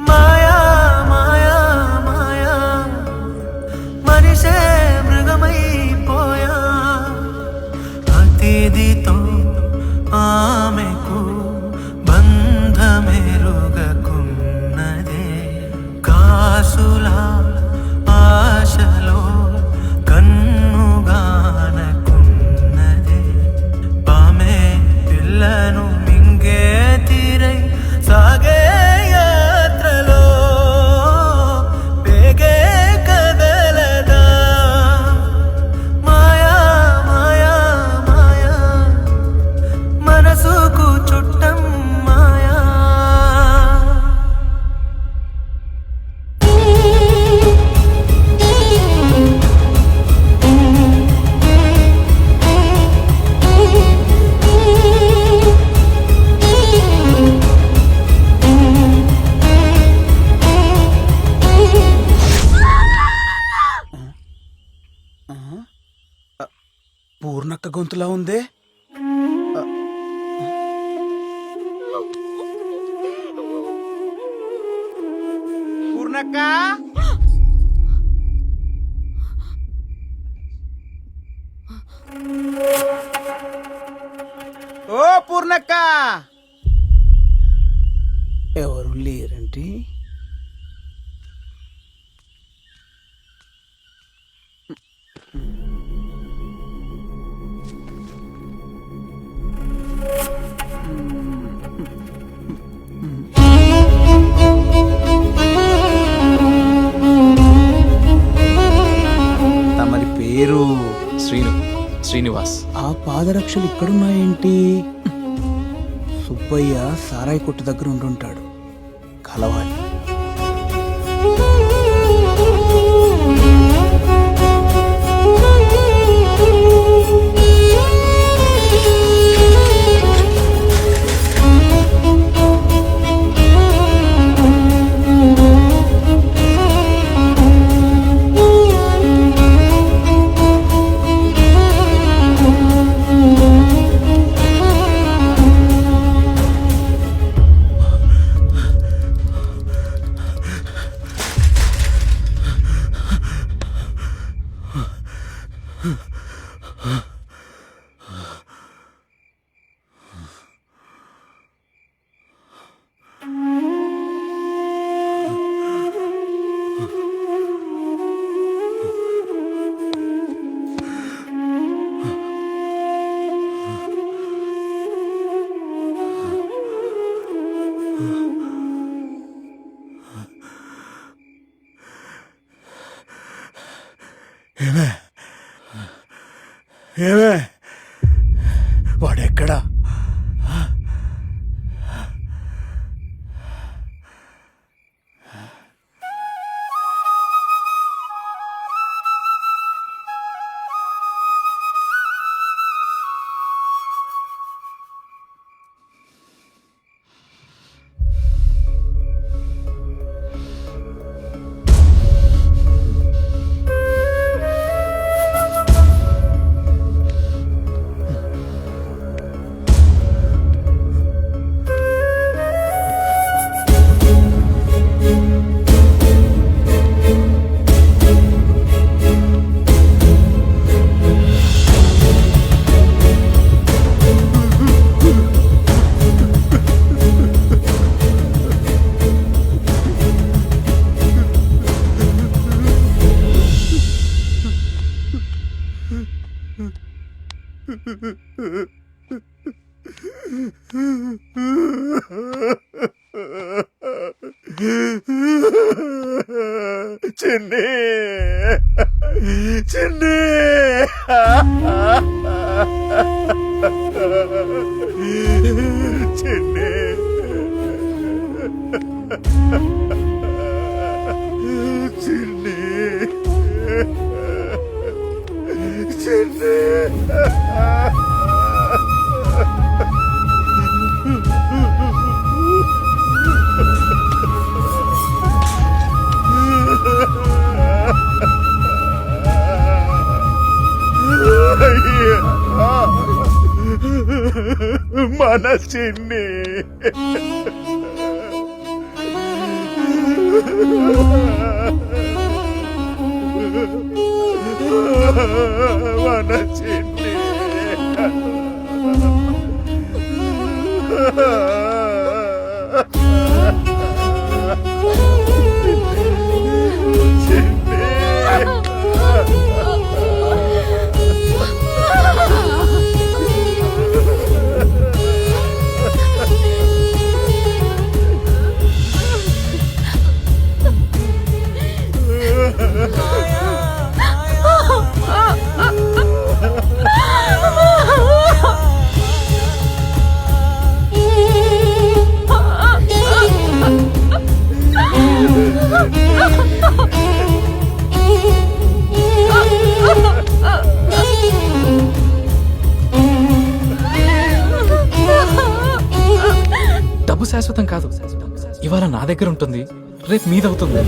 Q: మాయా మాయా మాయా మనిషే మృగమైపోయా. అతిథితో ఆమెకు బంధమెరుగకున్నదే. కాసులా ఆశలో కన్నుగానకున్నదే. పామే పిల్లను మింగే తీరై సాగే యాత్రలో పేగే కదలదా. మాయా మాయా మాయా మనసుకు చుట్టం మాయా.
P: పూర్ణక్క గొంతులా ఉందే.
C: పూర్ణక్క ఓ పూర్ణక్క
P: ఎవరు లేరంటే
B: తమరి పేరు?
E: శ్రీనివాస్.
P: ఆ పాదరక్షలు ఇక్కడున్నాయేంటి? సుబ్బయ్య సారాయి కొట్టు దగ్గర ఉంటుంటాడు, కలవాలి.
J: ఏమే వాడెక్కడా? చిన్ని చిన్ని చిన్ని చిన్ని చిన్ని మన చిన్ని మన చిన్ని
E: డబ్బు శాశ్వతం కాదు. ఇవాళ నా దగ్గర ఉంటుంది, రేపు మీదవుతుంది.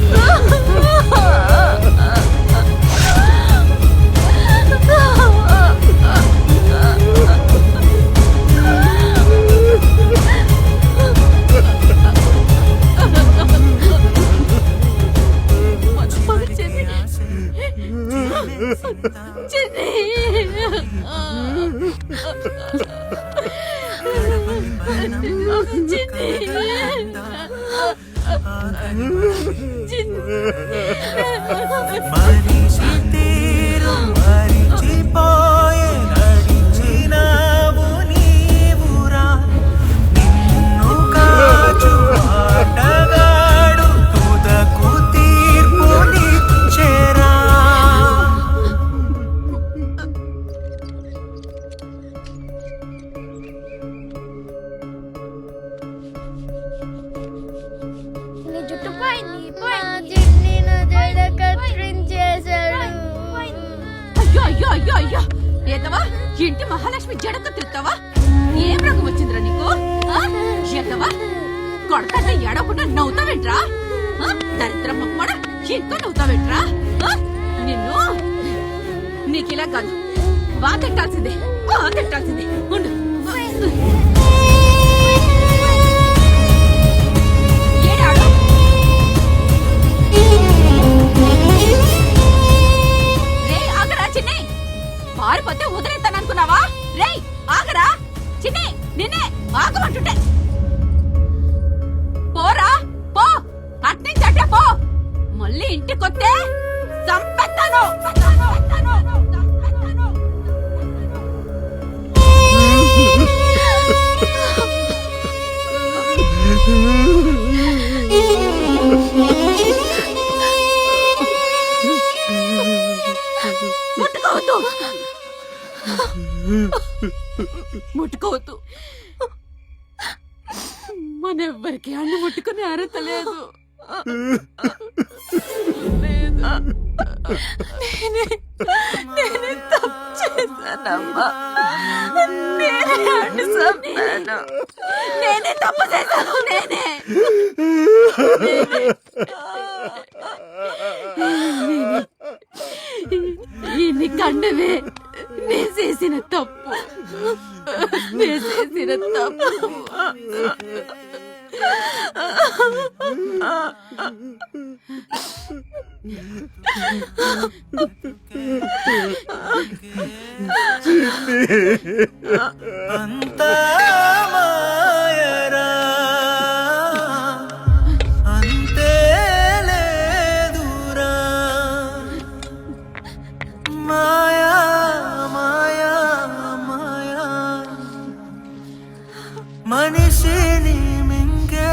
Q: మనిషి తీరు మరిచిపోయే నడిచినావు నీవురా నిన్ను కాచు ఆటగాడు తుదకు తీర్పునిచ్చెరా
D: అయ్యో అయ్యో అయ్యో అయ్యో ఏదవా ఇంటి మహాలక్ష్మి జడక తిరుతావా ఏం రంగు వచ్చిందిరా నీకు ఏదవా కొడతంటే ఎడకుండా నవ్వుతావేంట్రా దరిద్ర మొక్కడ ఇంకా నవ్వుతావేంట్రా నిన్ను నీకిలా కాదు తిట్టాల్సిందే ఉండు ఏడాడు రే ఆగరా చిన్ని పారిపోతే వదిలేస్తాననుకున్నావా రే ఆగరా చిన్ని నిన్నే ఆగమంటుంటే పోరా పో అట్నుంచటే పో మళ్ళీ ఇంటికొస్తే చంపేస్తాను ముట్టుకోవద్దు మనెవ్వరికి అన్ను ముట్టుకునే అర్హత లేదు నేనే తప్పు చేశానమ్మా నేనే తప్పు చేశాను ఇన్ని కండవే నేను చేసిన తప్పు
Q: అంతా మాయరా అంతే లేదురా మాయా మాయా మాయా మనిషిని మింగే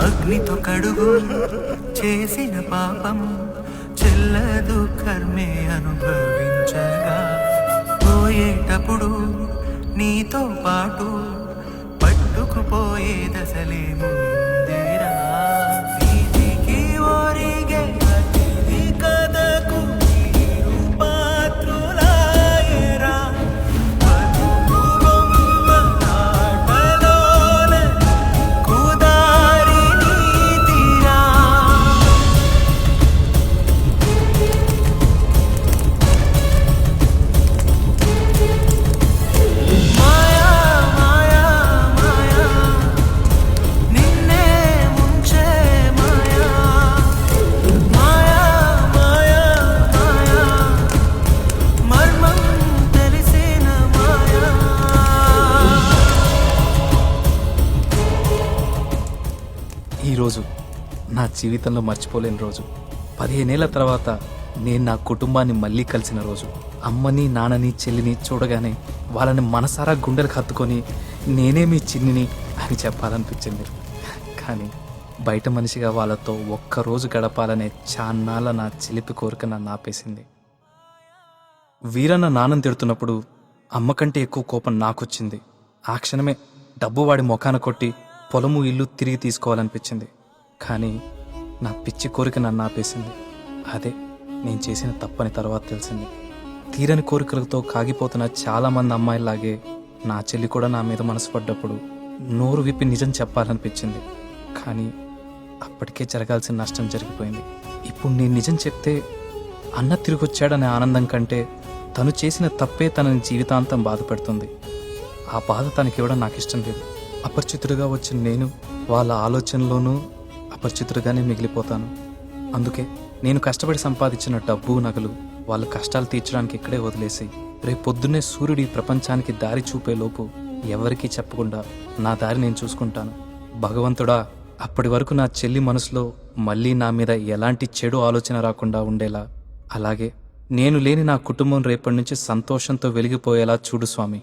Q: అగ్నితో కడుగు చేసిన పాపం చెల్లదు కర్మే అనుభవించగా పోయేటప్పుడు నీతో పాటు పట్టుకుపోయే దశలే ముందేరా వీధికి ఒరిగే అతిథి కథకు మీరు పాత్రులాయరా బతుకు బొమ్మ ఆటలోన కుదారి నీతిరా
E: జీవితంలో మర్చిపోలేని రోజు. 15 ఏళ్ల తర్వాత నేను నా కుటుంబాన్ని మళ్ళీ కలిసిన రోజు. అమ్మని, నాన్నని, చెల్లిని చూడగానే వాళ్ళని మనసారా గుండెలకు హత్తుకొని నేనే మీ చిన్నిని అని చెప్పాలనిపించింది. కానీ బయట మనిషిగా వాళ్ళతో ఒక్కరోజు గడపాలనే చాన్నాళ్ళ నా చిలిపి కోరిక నన్ను ఆపేసింది. వీరన్న నాన్నని తిడుతున్నప్పుడు అమ్మ కంటే ఎక్కువ కోపం నాకొచ్చింది. ఆ క్షణమే డబ్బు వాడి మొఖాన కొట్టి పొలము ఇల్లు తిరిగి తీసుకోవాలనిపించింది. కానీ నా పిచ్చి కోరిక నన్ను ఆపేసింది. అదే నేను చేసిన తప్పని తర్వాత తెలిసింది. తీరని కోరికలతో కాగిపోతున్న చాలామంది అమ్మాయిలాగే నా చెల్లి కూడా నా మీద మనసు పడ్డప్పుడు నోరు విప్పి నిజం చెప్పాలనిపించింది. కానీ అప్పటికే జరగాల్సిన నష్టం జరిగిపోయింది. ఇప్పుడు నేను నిజం చెప్తే అన్న తిరిగొచ్చాడనే ఆనందం కంటే తను చేసిన తప్పే తనని జీవితాంతం బాధపెడుతుంది. ఆ బాధ తనకివ్వడం నాకు ఇష్టం లేదు. అపరిచితుడిగా వచ్చిన నేను వాళ్ళ ఆలోచనలోనూ అపరిచితుడిగానే మిగిలిపోతాను. అందుకే నేను కష్టపడి సంపాదించిన డబ్బు, నగలు వాళ్ళ కష్టాలు తీర్చడానికి ఇక్కడే వదిలేసి రేపు పొద్దున్నే సూర్యుడి ప్రపంచానికి దారి చూపే లోపు ఎవరికీ చెప్పకుండా నా దారి నేను చూసుకుంటాను. భగవంతుడా, అప్పటి వరకు నా చెల్లి మనసులో మళ్ళీ నా మీద ఎలాంటి చెడు ఆలోచన రాకుండా ఉండేలా, అలాగే నేను లేని నా కుటుంబం రేపటి నుంచి సంతోషంతో వెలిగిపోయేలా చూడు స్వామి.